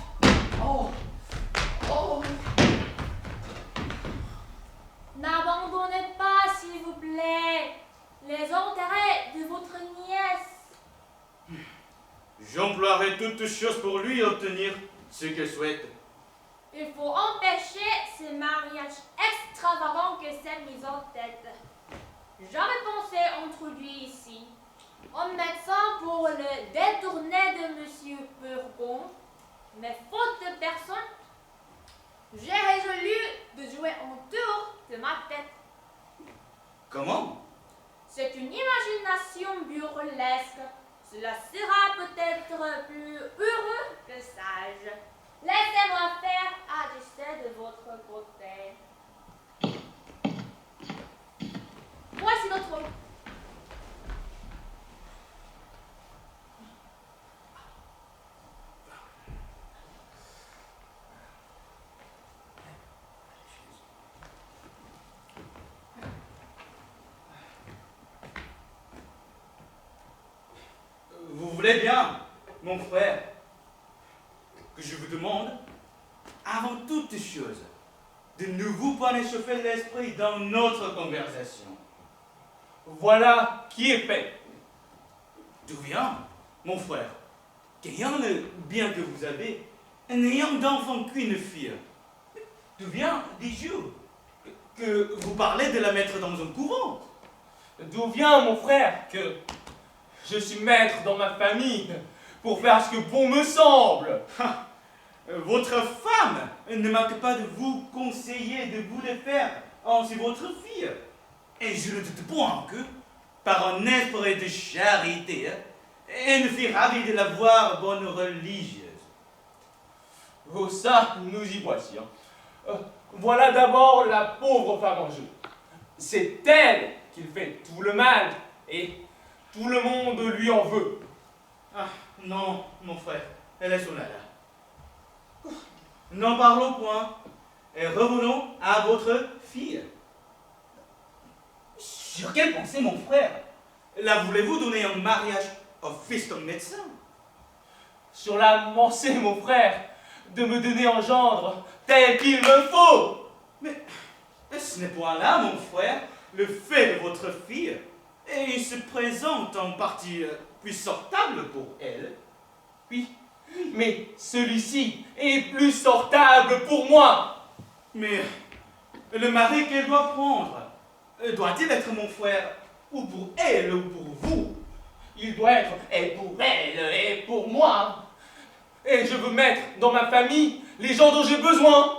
N'abandonnez pas, s'il vous plaît, les intérêts de votre nièce. J'emploierai toutes choses pour lui obtenir ce qu'elle souhaite. Il faut empêcher ce mariage extravagant que c'est mis en tête. J'avais pensé introduire ici un médecin pour le détourner de Monsieur Burgon, mais faute de personne, j'ai résolu de jouer un tour de ma tête. Comment? C'est une imagination burlesque. Cela sera peut-être plus heureux que sage. Laissez-moi faire à décider de votre côté. Voici notre... Vous voulez bien, mon frère, que je vous demande, avant toute chose, de ne vous pas échauffer l'esprit dans notre conversation. Voilà qui est fait. D'où vient, mon frère, qu'ayant le bien que vous avez, n'ayant d'enfant qu'une fille, d'où vient, dis-je, que vous parlez de la mettre dans un couvent? D'où vient, mon frère, que je suis maître dans ma famille pour faire ce que bon me semble. Votre femme ne manque pas de vous conseiller de vous le faire ainsi votre fille. Et je ne doute point que, par un esprit de charité, elle ne fut ravie de la voir bonne religieuse. Oh ça, nous y voici. Voilà d'abord la pauvre femme en jeu. C'est elle qui fait tout le mal et tout le monde lui en veut. Ah, non, mon frère, laissons-la là. N'en parlons point et revenons à votre fille. Sur quelle pensée, mon frère, la voulez-vous donner en mariage au fils d'un médecin? Sur la pensée, mon frère, de me donner en gendre tel qu'il me faut. Mais ce n'est point là, mon frère, le fait de votre fille. Et il se présente en partie plus sortable pour elle. Oui, mais celui-ci est plus sortable pour moi. Mais le mari qu'elle doit prendre, doit-il être, mon frère, ou pour elle ou pour vous? Il doit être et pour elle et pour moi. Et je veux mettre dans ma famille les gens dont j'ai besoin.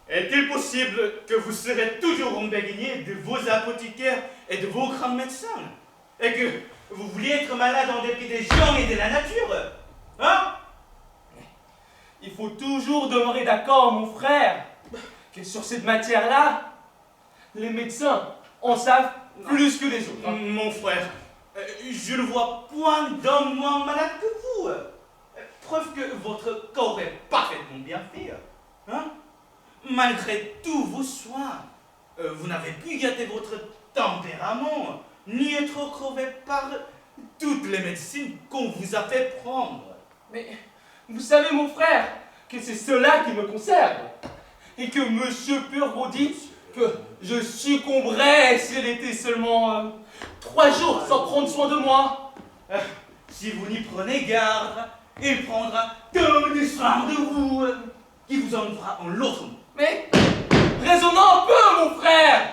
Est-il possible que vous serez toujours embéguiné de vos apothicaires et de vos grands médecins? Et que vous vouliez être malade en dépit des gens et de la nature? Hein? Il faut toujours demeurer d'accord, mon frère, que sur cette matière-là, Les médecins en savent plus que les autres. Mon frère, je ne vois point d'homme moins malade que vous. Preuve que votre corps est parfaitement bien fait. Hein? Malgré tous vos soins, vous n'avez pu gâter votre tempérament, ni être crevé par toutes les médecines qu'on vous a fait prendre. Mais vous savez, mon frère, que c'est cela qui me concerne. Et que Monsieur Purgon dit que je succomberais s'il était seulement 3 jours sans prendre soin de moi. Si vous n'y prenez garde, il prendra tous les soins de vous, qui vous enlèvera en l'autre monde. Mais raisonnons un peu, mon frère.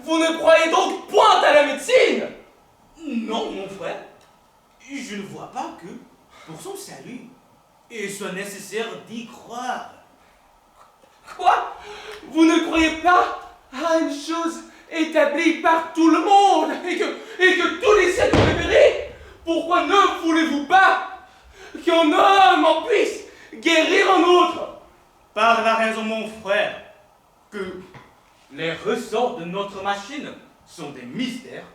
Vous ne croyez donc point à la médecine? Non, mon frère, je ne vois pas que, pour son salut, il soit nécessaire d'y croire. Quoi? Vous ne croyez pas à une chose établie par tout le monde et que tous les siècles révérés? Pourquoi ne voulez-vous pas qu'un homme en puisse guérir un autre? Par la raison, mon frère, que les ressorts de notre machine sont des mystères,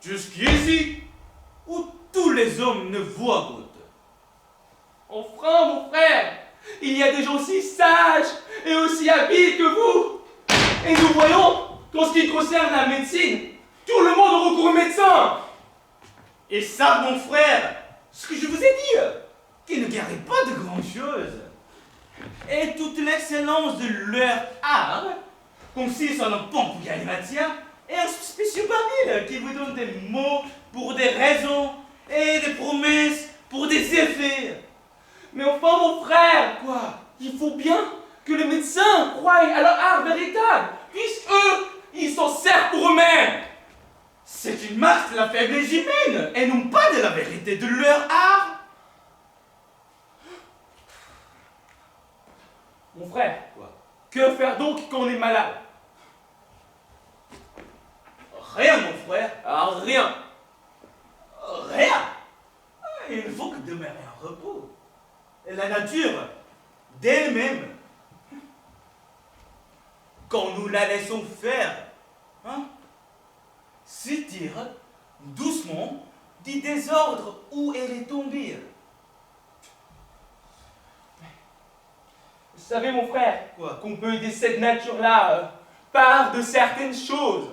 jusqu'ici, où tous les hommes ne voient goutte. Enfin, mon frère, il y a des gens aussi sages et aussi habiles que vous. Et nous voyons qu'en ce qui concerne la médecine, tout le monde recourt au médecin. Et ça, mon frère, ce que je vous ai dit, qu'ils ne gardaient pas de grand-chose. Et toute l'excellence de leur art consiste en un pompe galimatien et un spécieux baril qui vous donne des mots pour des raisons et des promesses pour des effets. Mais enfin, mon frère, Quoi? il faut bien que les médecins croient à leur art véritable, puisqu'eux, ils s'en servent pour eux-mêmes. C'est une marque de la faiblesse humaine et non pas de la vérité de leur art. Mon frère, Quoi? que faire donc quand on est malade? Rien, mon frère. Ah, rien. Rien. Il ne faut que demeurer en repos. Et la nature, d'elle-même, quand nous la laissons faire, s'étire doucement du désordre où elle est tombée. Vous savez, mon frère, Quoi? qu'on peut aider cette nature-là par de certaines choses.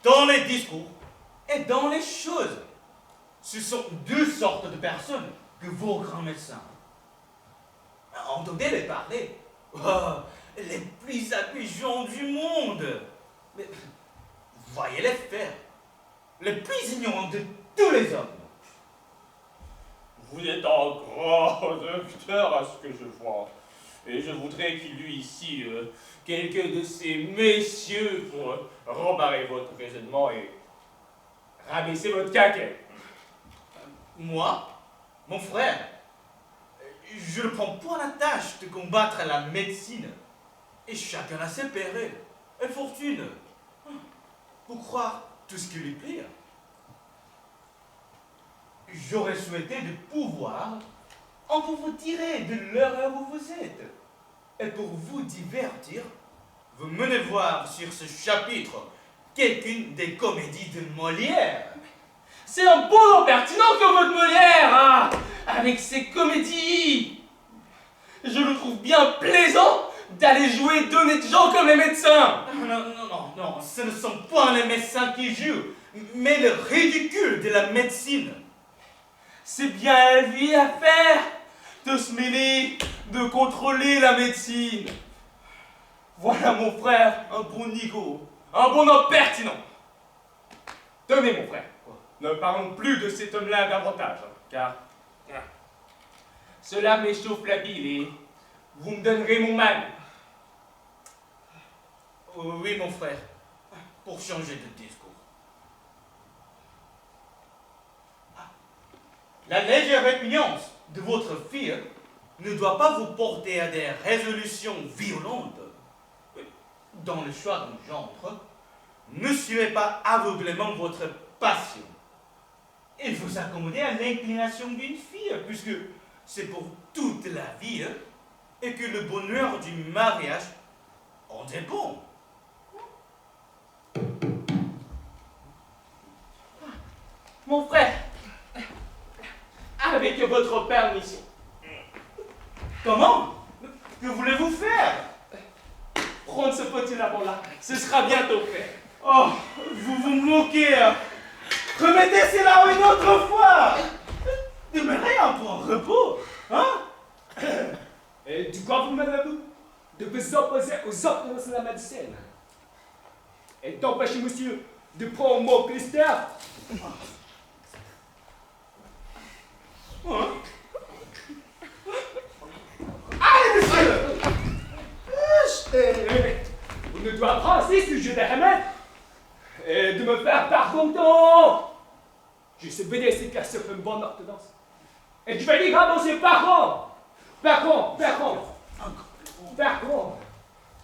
Dans les discours et dans les choses, ce sont 2 sortes de personnes que vos grands médecins. Entendez-les parler. Oh, les plus intelligents du monde. Mais voyez-les faire. Les plus ignorants de tous les hommes. Vous êtes un grand docteur à ce que je vois. Et je voudrais qu'il y eût ici quelques de ces messieurs pour rembarrer votre raisonnement et rabaisser votre caquet. Moi, mon frère, je ne prends point la tâche de combattre la médecine. Et chacun a ses périls et fortunes. Pour croire tout ce qui lui plaît. J'aurais souhaité de pouvoir en pour vous tirer de l'heure où vous êtes. Et pour vous divertir, vous menez voir sur ce chapitre quelqu'une des comédies de Molière. C'est un bon impertinent que votre Molière, hein, avec ses comédies. Je le trouve bien plaisant d'aller jouer d'honnêtes gens comme les médecins. Non, ce ne sont pas les médecins qui jouent, mais le ridicule de la médecine. C'est bien à lui à faire de se mêler, de contrôler la médecine. Voilà, mon frère, un bon nigo, un bon impertinent. Tenez, mon frère, ne parlons plus de cet homme-là davantage, car cela m'échauffe la bile et vous me donnerez mon mal. Oui, mon frère, pour changer de discours. La légère répugnance de votre fille ne doit pas vous porter à des résolutions violentes. Dans le choix d'un gendre, ne suivez pas aveuglément votre passion. Il faut s'accommoder à l'inclination d'une fille, puisque c'est pour toute la vie et que le bonheur du mariage en dépend. Mon frère, avec votre permission. Comment? Que voulez-vous faire? Prendre ce petit lapin-là, ce sera bientôt fait. Oh, vous vous moquez. Remettez cela une autre fois. Demeurez un peu en repos, hein? Et du quoi vous m'avez-vous de vous opposer aux ordonnances de la médecine et d'empêcher monsieur de prendre mon blister? Hein? Allez, monsieur! On ne doit pas ainsi sujet des remèdes et de me faire pardon. Je sais bien c'est qu'à ce une bonne ordonnance. Et je vais dire à monsieur parents,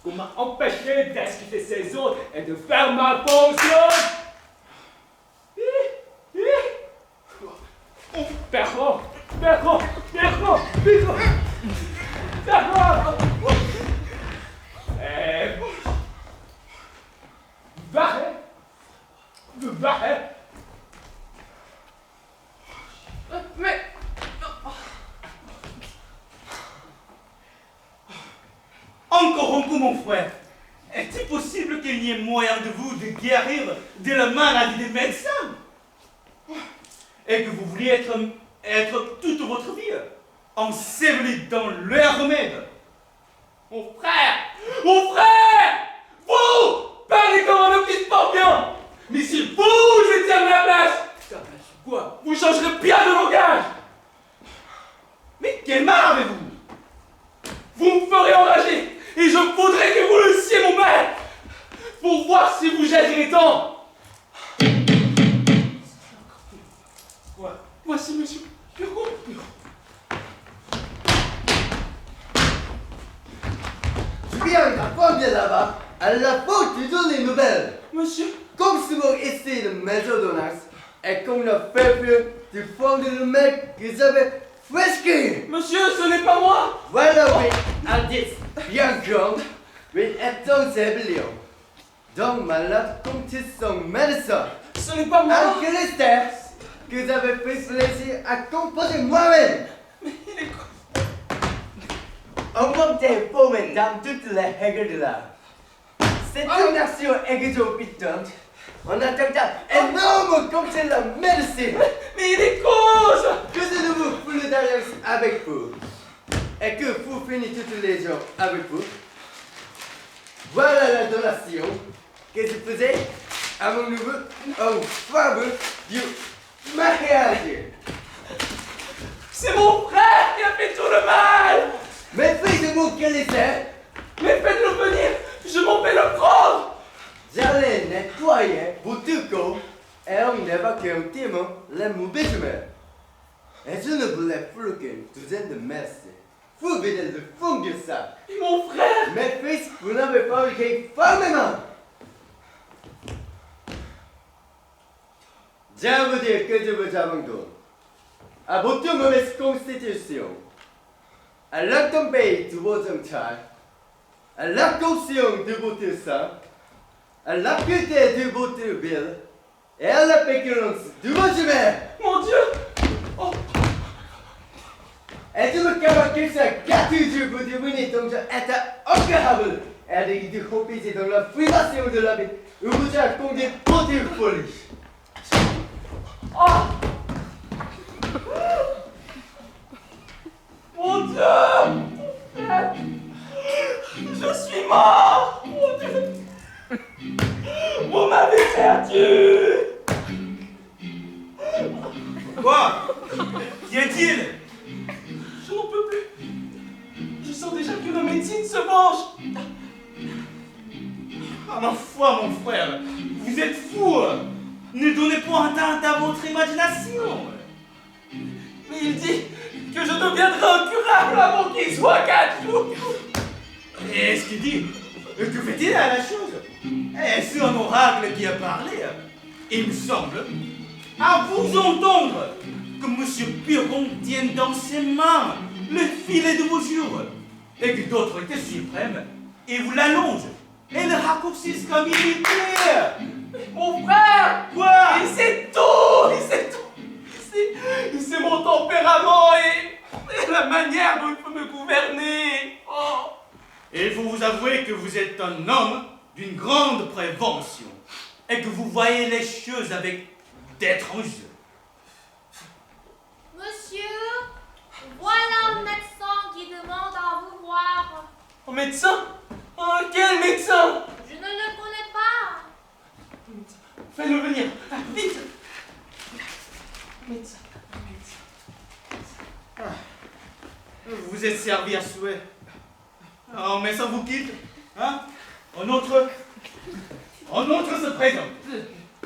qu'on m'a empêché d'expliquer ses autres et de faire ma fonction. Parents. Barrez. Mais... Encore un coup, mon frère. Est-il possible qu'il n'y ait moyen de vous de guérir de la maladie des médecins? Et que vous vouliez être toute votre vie enseveli dans leurs remèdes? Mon frère, vous parlez comme un homme qui se porte bien. Mais si vous étiez à ma place, Quoi? vous changerez bien de langage. Mais quel mal avez-vous? Vous me ferez enrager et je voudrais que vous laissiez mon mal pour voir si vous agirez tant. Quoi? Voici monsieur Purgon. Je viens d'apprendre là-bas à la faute de toutes les nouvelles. Monsieur, Comme souvent ici de mes ordonnances, et qu'on a fait plus du fond de le mec que j'avais fresqué. monsieur, ce n'est pas moi. Voilà, oui, indice bien grand, oui, et ton zébullion. Donc, malade compte son médecin. Ce n'est pas moi. Un cholestère que j'avais fait plaisir à composer moi-même. Mais il est quoi? On montait pour dans toutes les règles de l'art. C'est une action exorbitante. On attendait énorme comme c'est la médecine. Mais il est cause. Que je ne vous foule d'alliance avec vous. Et que vous finissez tous les jours avec vous. Voilà la donation que je faisais à mon nouveau en faveur du mariage. C'est mon frère qui a fait tout le mal. Mais faites-moi quel essai. Mais faites-le venir. Je m'en vais le prendre. J'allais nettoyer votre corps et on évacuait entièrement les mauvais humeurs. Et je ne voulais plus qu'une douzaine de messes. Vous videz le fond du sac. Mon frère. Mes fils, vous n'avez pas fabriqué fermement. Je vous dire que je vous abandonne. À votre mauvaise constitution, à la tombée de vos entrailles, à la caution de votre sang, à la pureté de votre ville et à la péculence de vos humeurs. Mon Dieu. Oh. Et je me cache que ça gâte Dieu pour devenir donc état incroyable et de reposer dans la privation de la vie où vous avez condamné pour des folies. Oh. Mon Dieu. Je suis mort. Mon Dieu. Vous m'avez perdu. Quoi? Qu'y a-t-il? Je n'en peux plus. Je sens déjà que la médecine se venge. Ah ma foi, mon frère, vous êtes fou. Ne donnez point atteinte à votre imagination. Mais il dit que je deviendrai incurable avant qu'il soit 4 jours. Et est-ce qu'il dit? Que fait-il à la chose? Est-ce un oracle qui a parlé? Il me semble, à vous entendre, que M. Purgon tient dans ses mains le filet de vos jours. et que d'autres étaient suprêmes, et vous l'allongent et le raccourcissent comme militaire. Mon frère! Quoi? Il sait tout! Il sait tout! Il sait mon tempérament et la manière dont il peut me gouverner. Oh. Et il faut vous avouer que vous êtes un homme d'une grande prévention et que vous voyez les choses avec d'étranges yeux. Monsieur, voilà un médecin qui demande à vous voir. Un médecin? Quel médecin? Je ne le connais pas. Fais-le venir. Vite! Médecin. Vous êtes servi à souhait. Un médecin vous quitte, hein? Un autre se présente.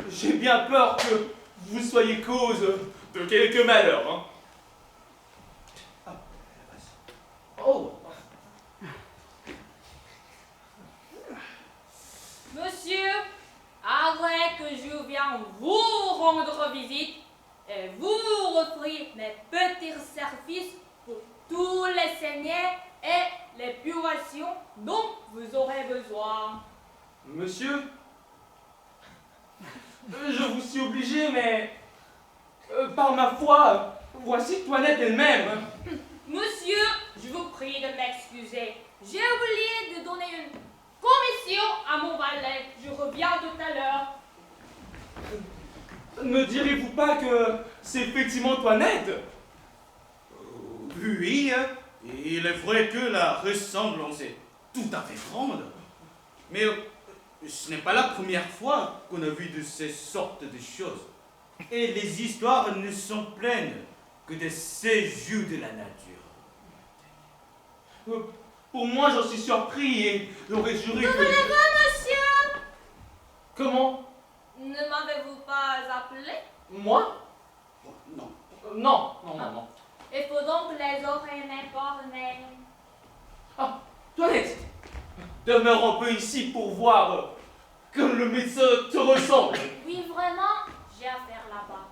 J'ai bien peur que vous soyez cause de quelques malheurs. Hein. Oh! Monsieur, après que je viens vous rendre visite et vous offrir mes petits services pour tous les saignées et les purations dont vous aurez besoin. Monsieur, je vous suis obligé, mais par ma foi, voici Toinette elle-même. Monsieur, je vous prie de m'excuser. J'ai oublié de donner une commission à mon valet. Je reviens tout à l'heure. Ne direz-vous pas que c'est effectivement Toinette? Oui, il est vrai que la ressemblance est tout à fait grande. Mais ce n'est pas la première fois qu'on a vu de ces sortes de choses. Et les histoires ne sont pleines que de ces jeux de la nature. Pour moi, j'en suis surpris et j'aurais juré Que que... voulez-vous, monsieur? Comment? Ne m'avez-vous pas appelé? Moi? Non. Non. Il faut donc les oreilles m'informer. Ah, Toinette, demeure un peu ici pour voir que le médecin te ressemble. Oui, vraiment, j'ai affaire là-bas.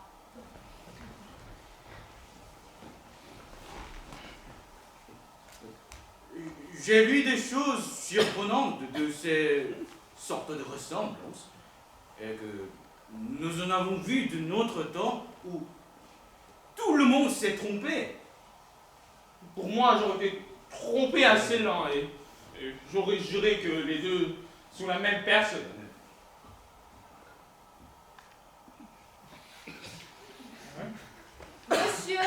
J'ai lu des choses surprenantes de ces sortes de ressemblances. Et que nous en avons vu de notre temps où tout le monde s'est trompé. Pour moi, j'aurais été trompé assez lent et j'aurais juré que les deux sont la même personne. Monsieur,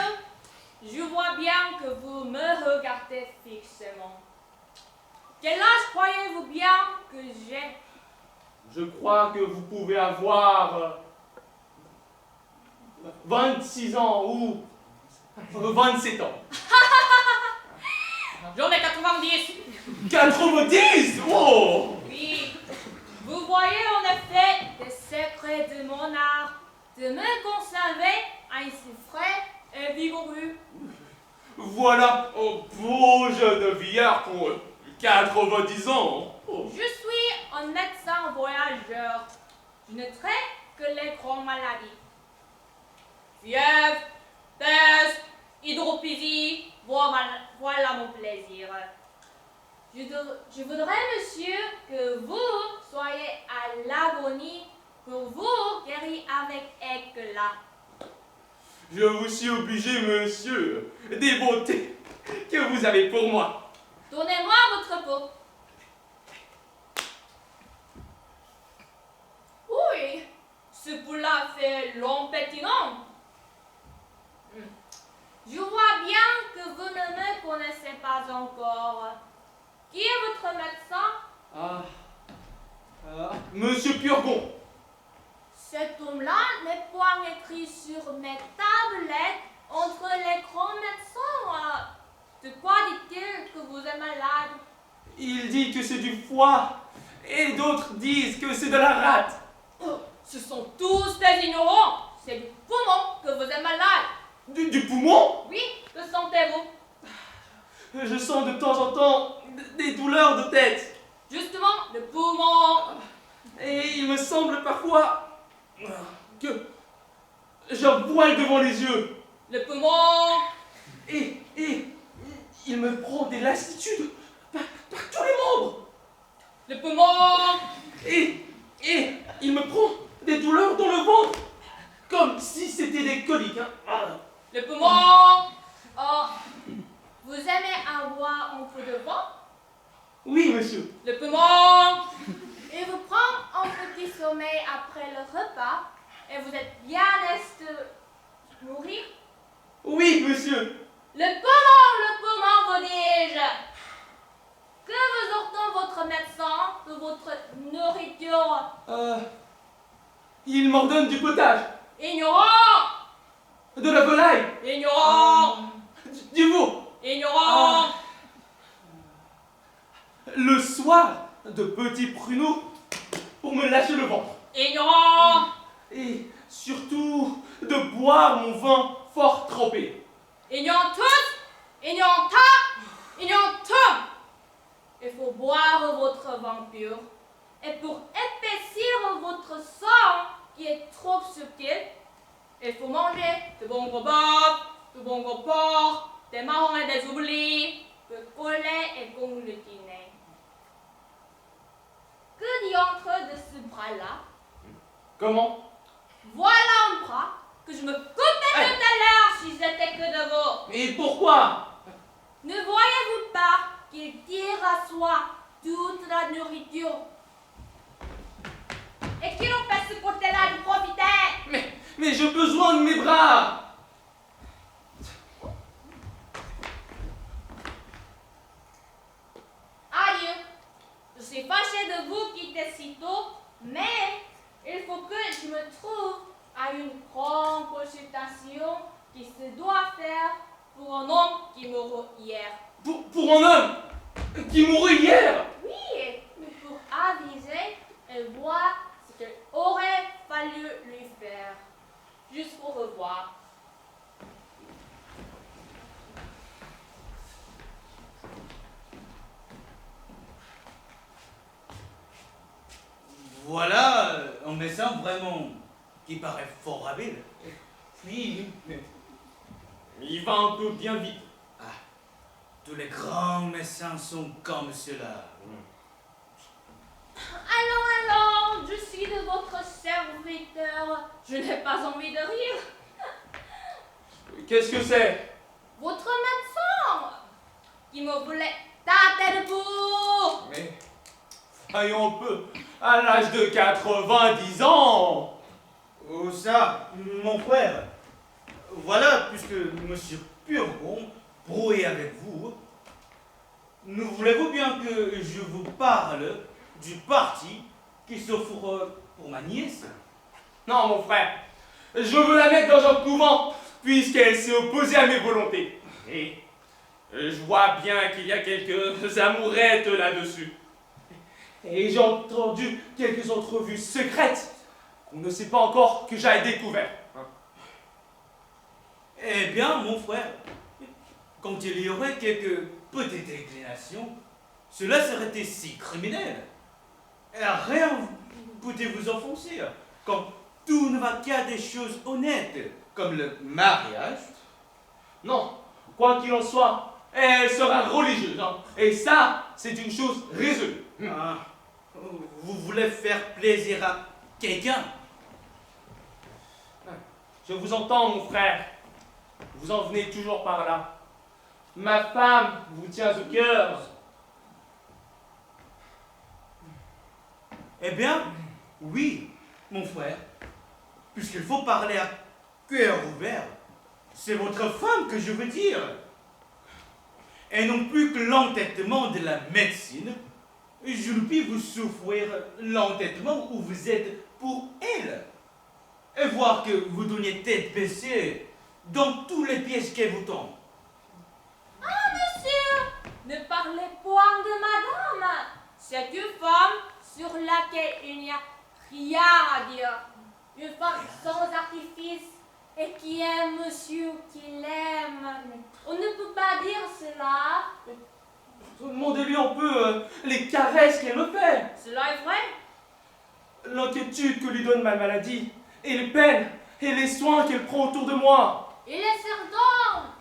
je vois bien que vous me regardez fixement. Quel âge croyez-vous bien que j'ai? Je crois que vous pouvez avoir 26 ans ou 27 ans. J'en ai 90. 90! Oh! Oui, vous voyez en effet les secrets de mon art, de me conserver ainsi frais et vigoureux. Voilà un beau jeune vieillard pour 90 ans. Oh. Je suis un médecin voyageur. Je ne traite que les grandes maladies. Fièvre, peste, hydropésie, voilà mon plaisir. Je voudrais, monsieur, que vous soyez à l'agonie pour vous guérir avec éclat. Je vous suis obligé, monsieur, des bontés que vous avez pour moi. Donnez-moi votre peau. Oui, ce poulet fait long pétillant. Je vois bien que vous ne me connaissez pas encore. Qui est votre médecin? Monsieur Purgon. Cet homme-là n'est point écrit sur mes tablettes entre les grands médecins. De quoi dit-il que vous êtes malade? Il dit que c'est du foie et d'autres disent que c'est de la rate. Oh, ce sont tous des ignorants. C'est du poumon que vous êtes malade. Du poumon? Oui, que sentez-vous? Je sens de temps en temps des douleurs de tête. Justement, le poumon. Et il me semble parfois que j'ai un voile devant les yeux. Le poumon. Et il me prend des lassitudes Oui, monsieur. Le poumon. Il vous prend un petit sommeil après le repas et vous êtes bien aise de mourir. Oui, monsieur. Le poumon, vous dis-je. Que vous ordonne votre médecin de votre nourriture? Il m'ordonne du potage, Ignorant. de la volaille, Ignorant. du veau. Ignorant. Le soir, de petits pruneaux pour me lâcher le ventre. Ignorant. Et surtout, de boire mon vin fort trempé. Ignorant tous. Ignorant tas. Ignorant tout. Il faut boire votre vin pur. Et pour épaissir votre sang, qui est trop subtil, il faut manger de bons gros bœufs, de bons gros porcs, des marrons et des oublis, de collet et dîner. Que diantre de ce bras-là? Comment? Voilà un bras que je me coupais tout à l'heure si j'étais que de vous. Et pourquoi? Ne voyez-vous pas qu'il tire à soi toute la nourriture et qu'il en fait ce côté-là de profiter? Mais j'ai besoin de mes bras. Adieu. Je suis fâchée de vous quitter si tôt, mais il faut que je me trouve à une grande consultation qui se doit faire pour un homme qui mourut hier. Pour un homme qui mourut hier? Oui, pour aviser et voir ce qu'il aurait fallu lui faire. Jusqu'au revoir. Voilà un médecin vraiment qui paraît fort habile. Oui, mais il va un peu bien vite. Tous les grands médecins sont comme cela. Allons, je suis de votre serviteur. Je n'ai pas envie de rire. Qu'est-ce que c'est? Votre médecin qui me voulait tâter de boue. Mais voyons un peu, à l'âge de 90 ans. Oh ça, mon frère. Voilà, puisque Monsieur Purgon brouille avec vous, nous voulez-vous bien que je vous parle du parti qui s'offre pour ma nièce? Non, mon frère, je veux la mettre dans un couvent, puisqu'elle s'est opposée à mes volontés. Et je vois bien qu'il y a quelques amourettes là-dessus. Et j'ai entendu quelques entrevues secrètes qu'on ne sait pas encore que j'ai découvert. Eh bien, mon frère, quand il y aurait quelques petites inclinations, cela serait si criminel. Et rien peut vous enfoncer, quand tout ne va qu'à des choses honnêtes, comme le mariage. Non, quoi qu'il en soit, elle sera religieuse. Hein. Et ça, c'est une chose résolue. Ah, vous voulez faire plaisir à quelqu'un? Je vous entends, mon frère. Vous en venez toujours par là. Ma femme vous tient au cœur. Eh bien, oui, mon frère, puisqu'il faut parler à cœur ouvert, c'est votre femme que je veux dire. Et non plus que l'entêtement de la médecine, je ne puis vous souffrir l'entêtement où vous êtes pour elle. Et voir que vous donniez tête baissée dans tous les pièges qu'elle vous tend. Ah, monsieur, ne parlez point de madame. C'est une femme sur laquelle il n'y a rien à dire. Une femme sans artifice et qui aime monsieur qui l'aime. On ne peut pas dire cela. Demandez-lui un peu les caresses qu'elle me fait. Cela est vrai. L'inquiétude que lui donne ma maladie, et les peines, et les soins qu'elle prend autour de moi. Il est certain.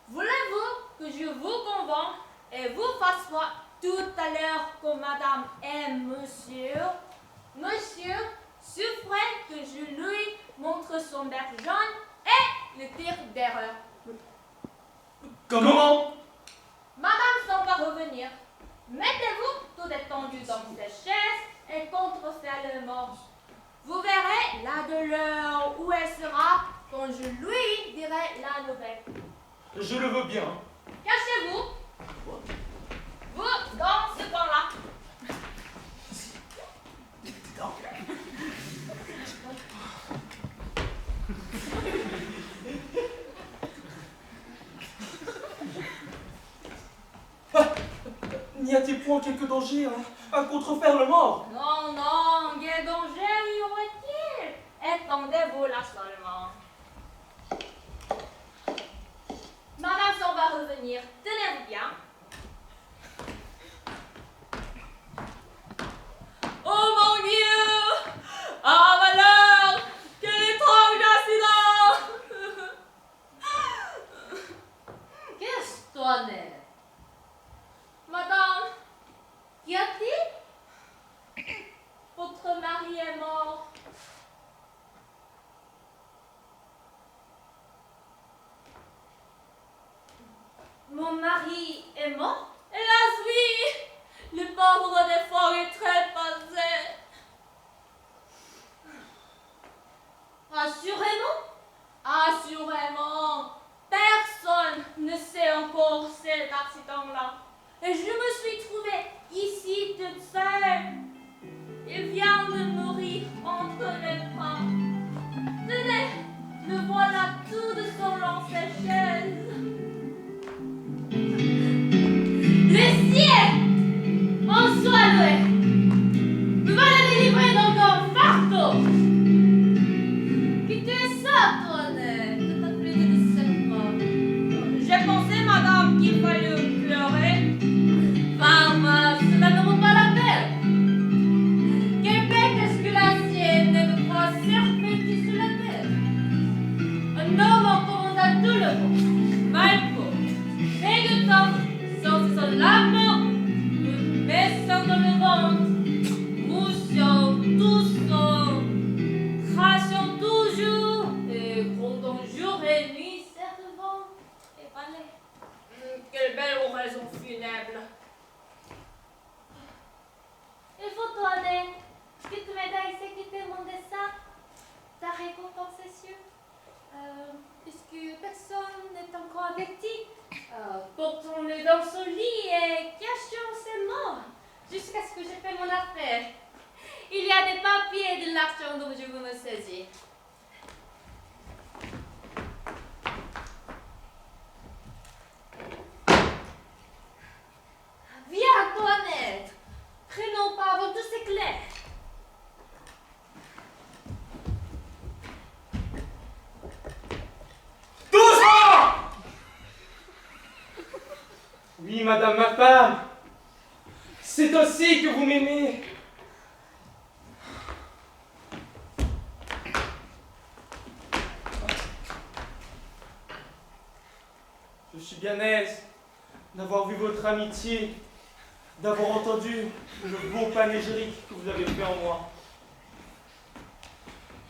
Voulez-vous que je vous convainque et vous fasse voir tout à l'heure que madame aime monsieur? Monsieur souffrait que je lui montre son bec jaune et le tir d'erreur. Comment? Madame s'en va revenir. Mettez-vous mort. Vous verrez là de l'heure où elle sera quand je lui dirai la nouvelle. Je le veux bien. Cachez-vous. Vous, dans ce coin-là. N'y a-t-il point quelque danger à contrefaire le mort? Non, non, quel danger y aurait-il? Attendez-vous là seulement. Madame s'en va revenir. Tenez-vous bien. Oh mon Dieu! Ah malheur! Quel étrange accident! Qu'est-ce qu'on est? Madame, qu'y a-t-il? Votre mari est mort. Mon mari est mort? Hélas, oui! Le pauvre défunt est trépassé. Assurément? Assurément! Personne ne sait encore cet accident-là. Et je me suis trouvée ici toute seule. Il vient de mourir entre mes bras. Tenez, le voilà tout de son long séchage. Le ciel en soit loué. Me voilà délivré donc en fardeau. Quittez ça, Tonnet. Ne t'as plus de cette mort. J'ai pensé, madame, qu'il fallait pleurer. Enfin, cela ne vaut pas la peine. Quel bec est-ce que la sienne est de trois serpents sous la tête? Un homme en commanda tout le monde. Malco, et de temps, sans son lament, me baissant dans le ventre, moussion, toussant, crachant toujours, et grondant jour et nuit, servant et valet. Quelle belle oraison funèbre! Il faut donner que tu m'aides à exécuter mon dessein, ta récompense est sûre. Puisque personne n'est encore averti, portons-le dans son lit et cachons ses morts jusqu'à ce que j'ai fait mon affaire. Il y a des papiers de l'argent dont je veux me saisir. Viens, Toinette, prenons pas avant tous ces clés. Doucement! Oui, madame ma femme, c'est aussi que vous m'aimez. Je suis bien aise d'avoir vu votre amitié, d'avoir entendu le beau panégyrique que vous avez fait en moi.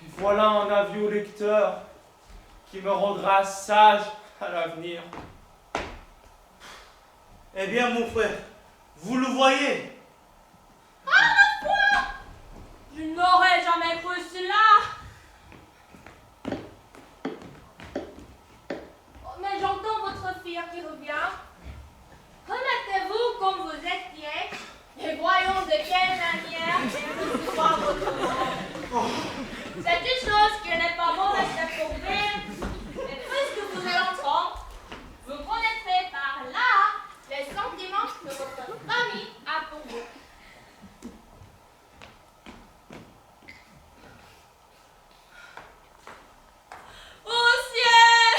Et voilà un avis au lecteur qui me rendra sage à l'avenir. Eh bien, mon frère, vous le voyez. Ah, ma foi! Je n'aurais jamais cru cela! Oh, mais j'entends votre fille qui revient. Remettez-vous comme vous étiez et voyons de quelle manière elle recevoir votre mort. C'est une chose qui n'est pas mauvaise à prouver, et puisque vous êtes l'entendre, vous connaîtrez par là les sentiments que votre famille a pour vous. Oh ciel!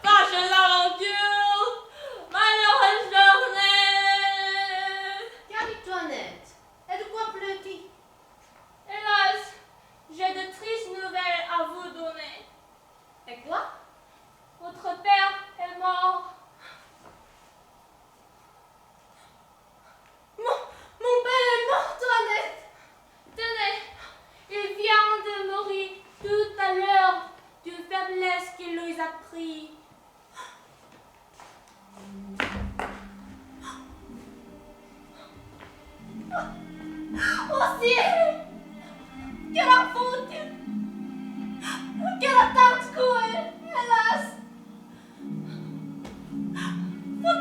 Fâche l'aventure! Malheureuse journée! Calme-toi-net. Et de quoi pleut-il? Hélas, j'ai de tristes nouvelles à vous donner.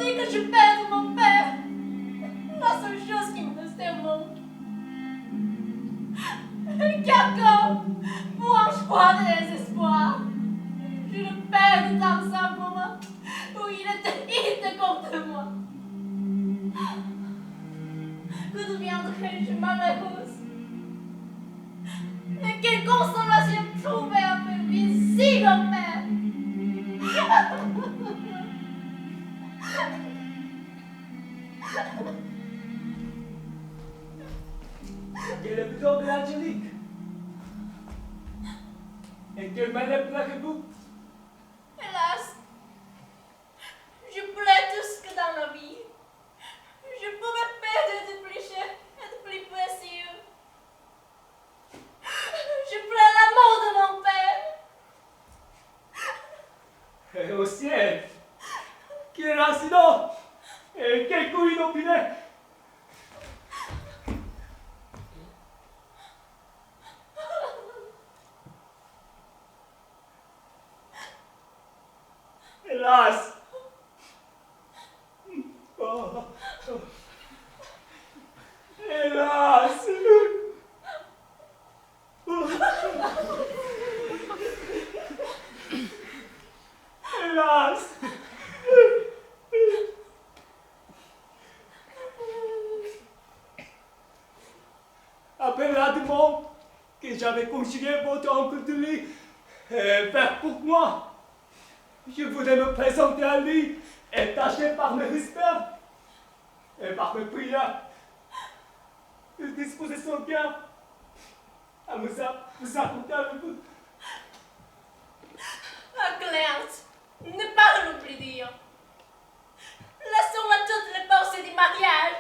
dès que je perds mon père, la seule chose qui me restait au monde. Car quand, pour un choix de désespoir, je le perds dans un moment où il était contre moi. Que deviendrais-je malheureuse? Mais quelle consolation trouver un peu ici, mon père! Quel est le buteur de l'Angélique? Et quelle manière plaquez-vous? Hélas, je plais tout ce que dans la vie, je pouvais perdre de plus cher et de plus précieux. Je plais la mort de mon père. Et au ciel! Quel incident! Et quel coup inopiné! Hélas! Oh. Hélas! Hélas! Après la demande que j'avais conjuré votre oncle de lui faire pour moi, je voulais me présenter à lui et tâcher par mes respects et par mes prières de disposer son cœur à vous apporter avec vous. Ah, Cléante, ne parlons plus dire. Laissons-la toutes les pensées du mariage.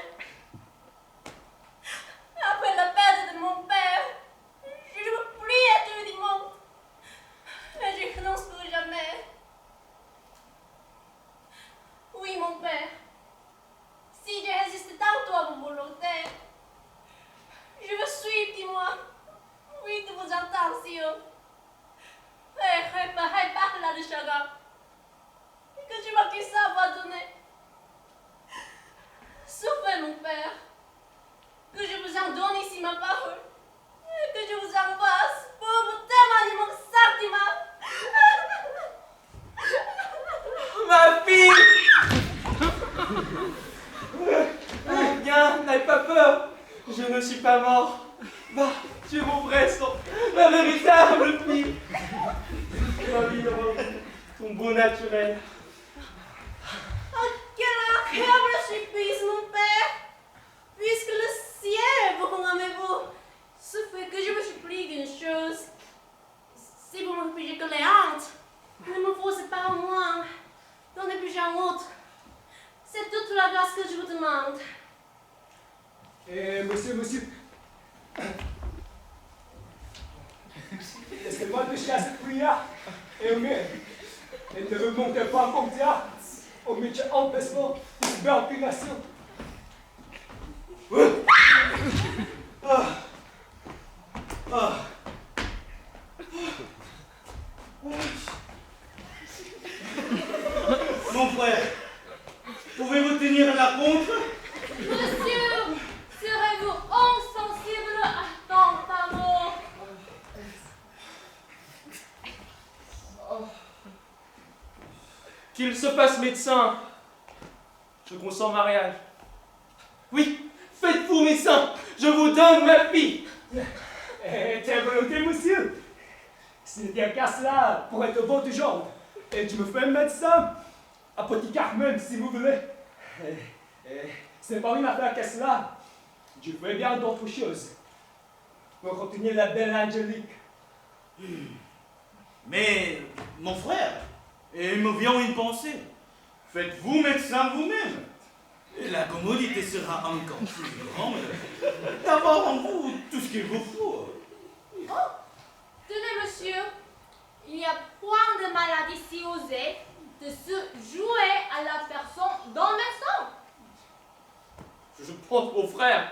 Après la perte de mon père, je ne veux plus être du monde. Et je renonce plus jamais. Oui, mon père, si je résiste tantôt à vos volontés, je veux suivre, dis-moi, oui, de vos intentions. Et réparer par là de chagrin que tu m'as pu abandonner. Souffrez, mon père, que je vous en donne ici ma parole, et que je vous embrasse pour vous témoigner mon sentiment. Ma fille! Bien, n'aie pas peur. Je ne suis pas mort. Bah, tu es mon vrai sang, ma véritable fille. Ma vie heureuse, ton beau naturel. Oh, quelle agréable surprise, mon père! Puisque le ciel vous rendez-vous, souffrez que je vous supplie d'une chose. Si vous me refusez Cléante, ne me forcez pas au moins d'en plus un autre. C'est toute la grâce que je vous demande. Et monsieur, laissez-moi toucher à cette prière et au mieux, et ne remontez pas comme ça au métier empêchement de subordination. Mon frère, pouvez-vous tenir la contre? Monsieur, serez-vous insensible à tant d'amour? Qu'il se fasse médecin. Je consens au mariage. Oui, faites-vous médecin. Je vous donne ma fille. Et telle volonté, monsieur. S'il n'y a qu'à cela pour être votre genre, et tu me fais médecin, apothicaire même, si vous voulez. C'est pas une affaire qu'à cela. Je fais bien d'autres choses pour retenir la belle Angélique. Mais, mon frère, il me vient une pensée. Faites-vous médecin vous-même. Et la commodité sera encore plus grande d'avoir en vous tout ce qu'il vous faut. Oh, tenez, monsieur, il n'y a point de maladie si osée de se jouer à la personne d'un médecin. Je pense, mon frère,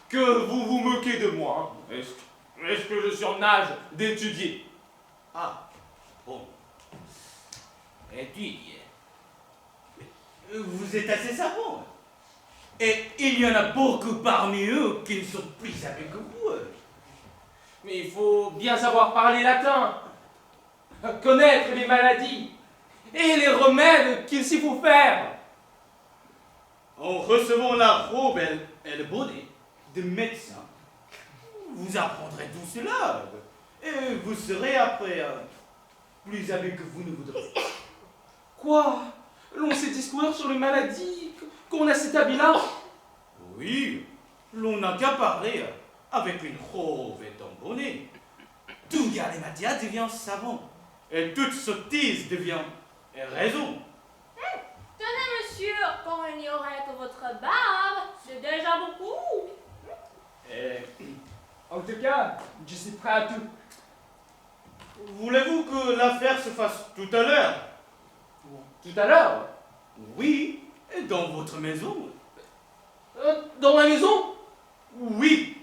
que vous vous moquez de moi. Hein. Est-ce que je suis en âge d'étudier? Ah, bon. Étudier. Vous êtes assez savants. Et il y en a beaucoup parmi eux qui ne sont plus avec vous. Mais il faut bien savoir parler latin, connaître les maladies et les remèdes qu'il s'y faut faire. En recevant la robe et le bonnet de médecin, vous apprendrez tout cela. Et vous serez après plus habile que vous ne voudrez. Quoi? L'on sait discourir sur les maladies qu'on a cet habit-là? Oui, l'on n'a qu'à parler avec une robe et un bonnet. Tout galimatias devient savant. Et toute sottise devient raison. Tenez, monsieur, quand il n'y aurait que votre barbe, c'est déjà beaucoup. En tout cas, je suis prêt à tout. Voulez-vous que l'affaire se fasse tout à l'heure? Tout à l'heure? Oui, et dans votre maison. Dans la maison? Oui.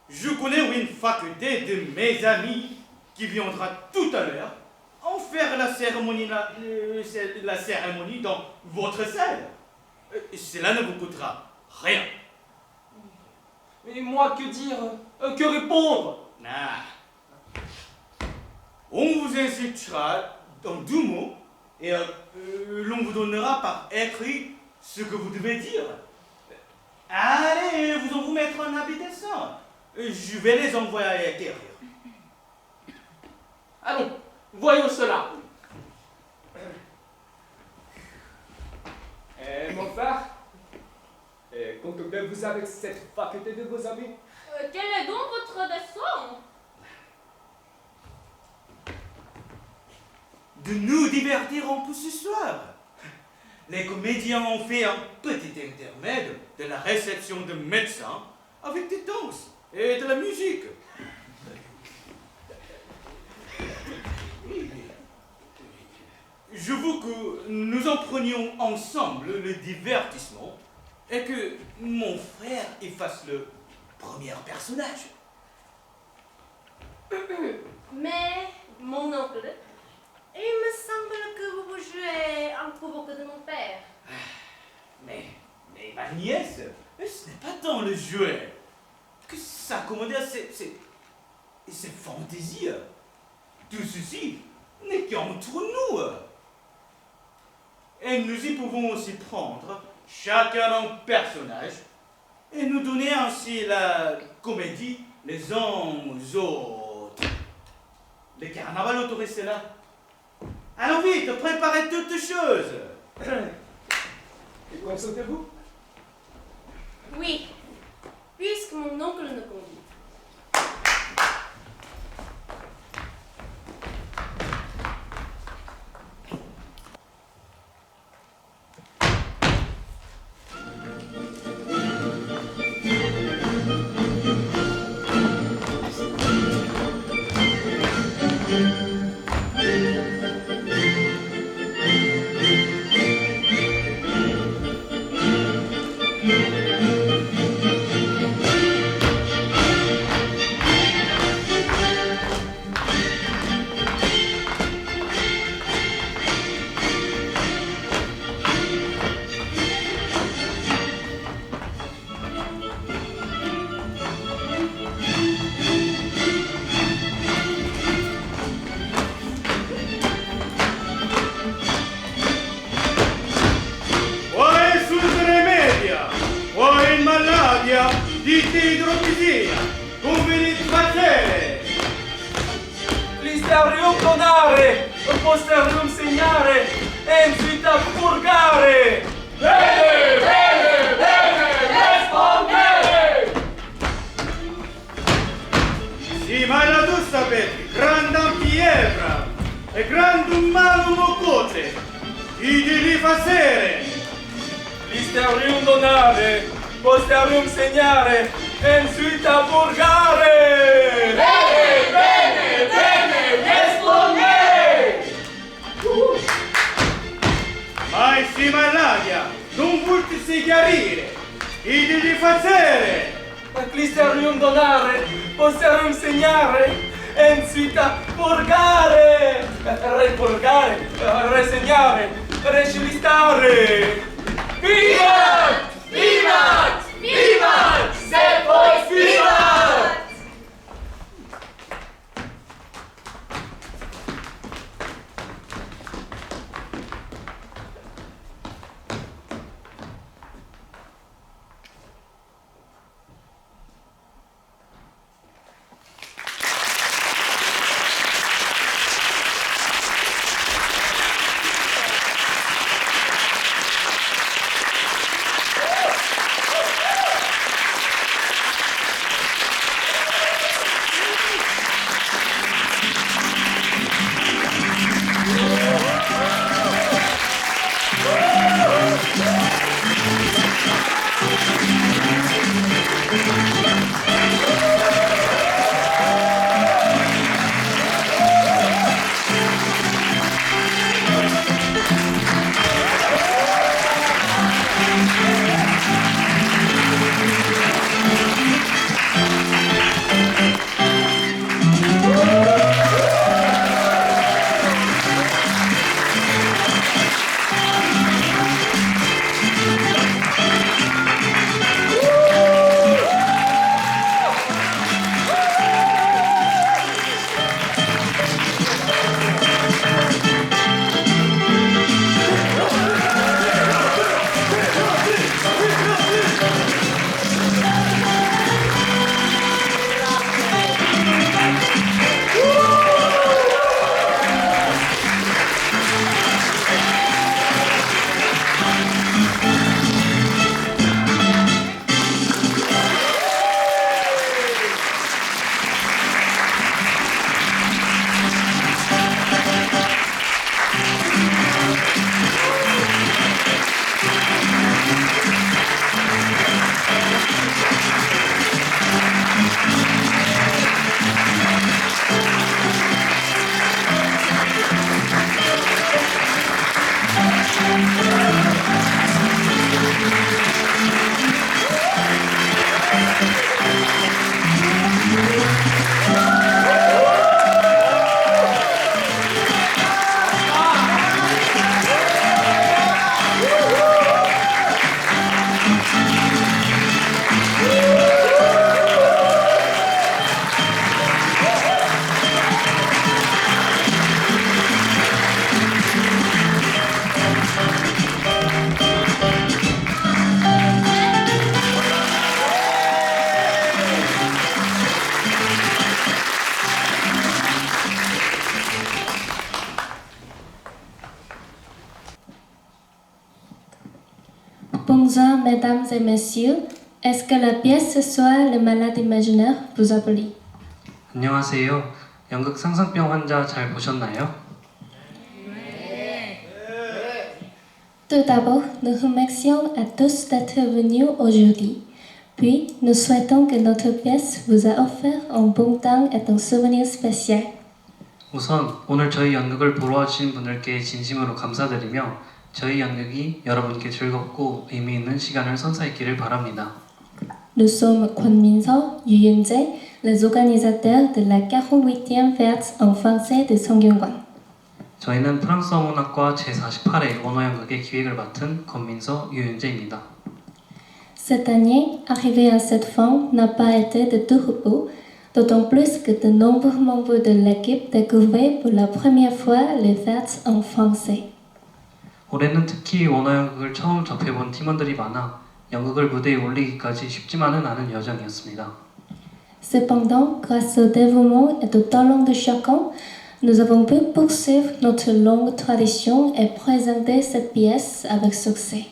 Je connais une faculté de mes amis qui viendra tout à l'heure en faire la cérémonie dans votre salle. Cela ne vous coûtera rien. Mais moi, que dire? Que répondre? Ah. On vous incitera dans 2 mots et l'on vous donnera par écrit ce que vous devez dire. Allez, vous en vous mettre un habit décent. Je vais les envoyer à l'acquérir. Allons, voyons cela. Mon frère, comptez bien vous avec cette faculté de vos amis. Quel est donc votre dessein? De nous divertir un peu ce soir. Les comédiens ont fait un petit intermède de la réception de médecins avec des danses et de la musique. Je veux que nous en prenions ensemble le divertissement et que mon frère y fasse le premier personnage. Mais, mon oncle, il me semble que vous vous jouez un peu beaucoup de mon père. Mais ma nièce, ce n'est pas tant le jouet que s'accommoder à ses fantaisies. Tout ceci n'est qu'entre nous. Et nous y pouvons aussi prendre chacun un personnage et nous donner ainsi la comédie les uns aux autres. Le carnaval autorise cela. Allons vite, préparez toutes choses. Et consentez-vous? Oui, puisque mon oncle ne conduit. Dite idropisia, convenit facere. Listerium donare, posterium segnare, et vita purgare. Bene, bene, bene, rispondere! Si maladus sapete, grandam pievra, e grandum malum ocote, idili facere. Listerium donare, posterium segnare, et vita purgare. Bene, bene, bene, rispondere! Ma si maladia, non vultisi chiarire, idili facere. Listerium donare, posterium segnare, et vita purgare. Repurgare, resegnare, lasciali stare! Vivat! Vivat! Vivat! Se poi vivat! Bonjour, mesdames et messieurs. Est-ce que la pièce ce soir, Le Malade Imaginaire, vous applaudit? 안녕하세요. 연극 상상병 환자 잘 보셨나요? Tout d'abord, nous remercions à tous d'être venus aujourd'hui. Puis, nous souhaitons que notre pièce vous a offert un bon temps et un souvenir spécial. 우선 오늘 저희 연극을 보러 와주신 분들께 진심으로 감사드리며 저희 연극이 여러분께 즐겁고 의미 있는 시간을 선사했기를 바랍니다. Nous sommes Kwon Min-seo, Yu Yun-jae, les organisateurs de la 48e fête en français de Songyungwan. 저희는 프랑스어 문학과 제48회 원어연극의 기획을 맡은 권민서, 유윤재입니다. Cette année, arriver à cette fin n'a pas été de tout repos, d'autant plus que de nombreux membres de l'équipe découvraient pour la première fois les fêtes en français. 올해는 특히 원어연극을 처음 접해본 팀원들이 많아 연극을 무대에 올리기까지 쉽지만은 않은 여정이었습니다. Cependant, grâce au dévouement et au talent de chacun, nous avons pu poursuivre notre longue tradition et présenter cette pièce avec succès.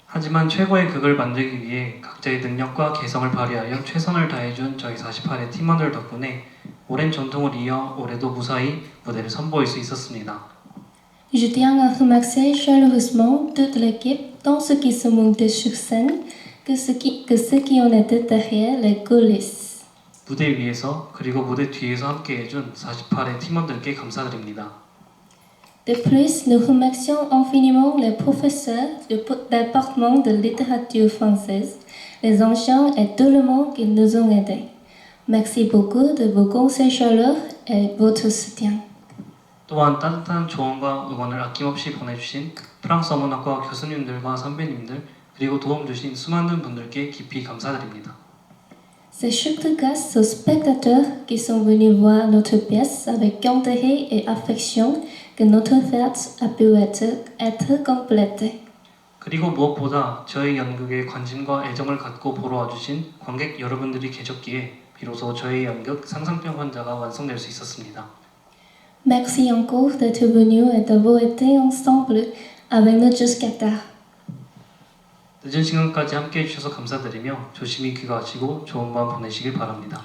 하지만 최고의 극을 만들기 위해 각자의 능력과 개성을 발휘하여 최선을 다해준 저희 48의 팀원들 덕분에 오랜 전통을 이어 올해도 무사히 무대를 선보일 수 있었습니다. Je tiens à remercier chaleureusement toute l'équipe, tant ceux qui se montaient sur scène que ceux qui en étaient derrière les coulisses. 무대 위에서 그리고 무대 뒤에서 함께 해준 48의 팀원들께 감사드립니다. De plus, nous remercions infiniment les professeurs du département de littérature française, les anciens et tout le monde qui nous ont aidés. Merci beaucoup de vos conseils chaleureux et votre soutien. 또한 따뜻한 조언과 응원을 아낌없이 보내주신 프랑스 어문학과 교수님들과 선배님들 그리고 도움 주신 수많은 분들께 깊이 감사드립니다. C'est surtout grâce aux spectateurs qui sont venus voir notre pièce avec intérêt et affection que notre fête a pu être complétée. 그리고 무엇보다 저희 연극에 관심과 애정을 갖고 보러 와주신 관객 여러분들이 계셨기에 비로소 저희 연극 상상병 환자가 완성될 수 있었습니다. Merci encore d'être venus et d'avoir été ensemble avec nous jusqu'à tard. 늦은 시간까지 함께 해주셔서 감사드리며 조심히 귀가하시고 좋은 밤 보내시길 바랍니다.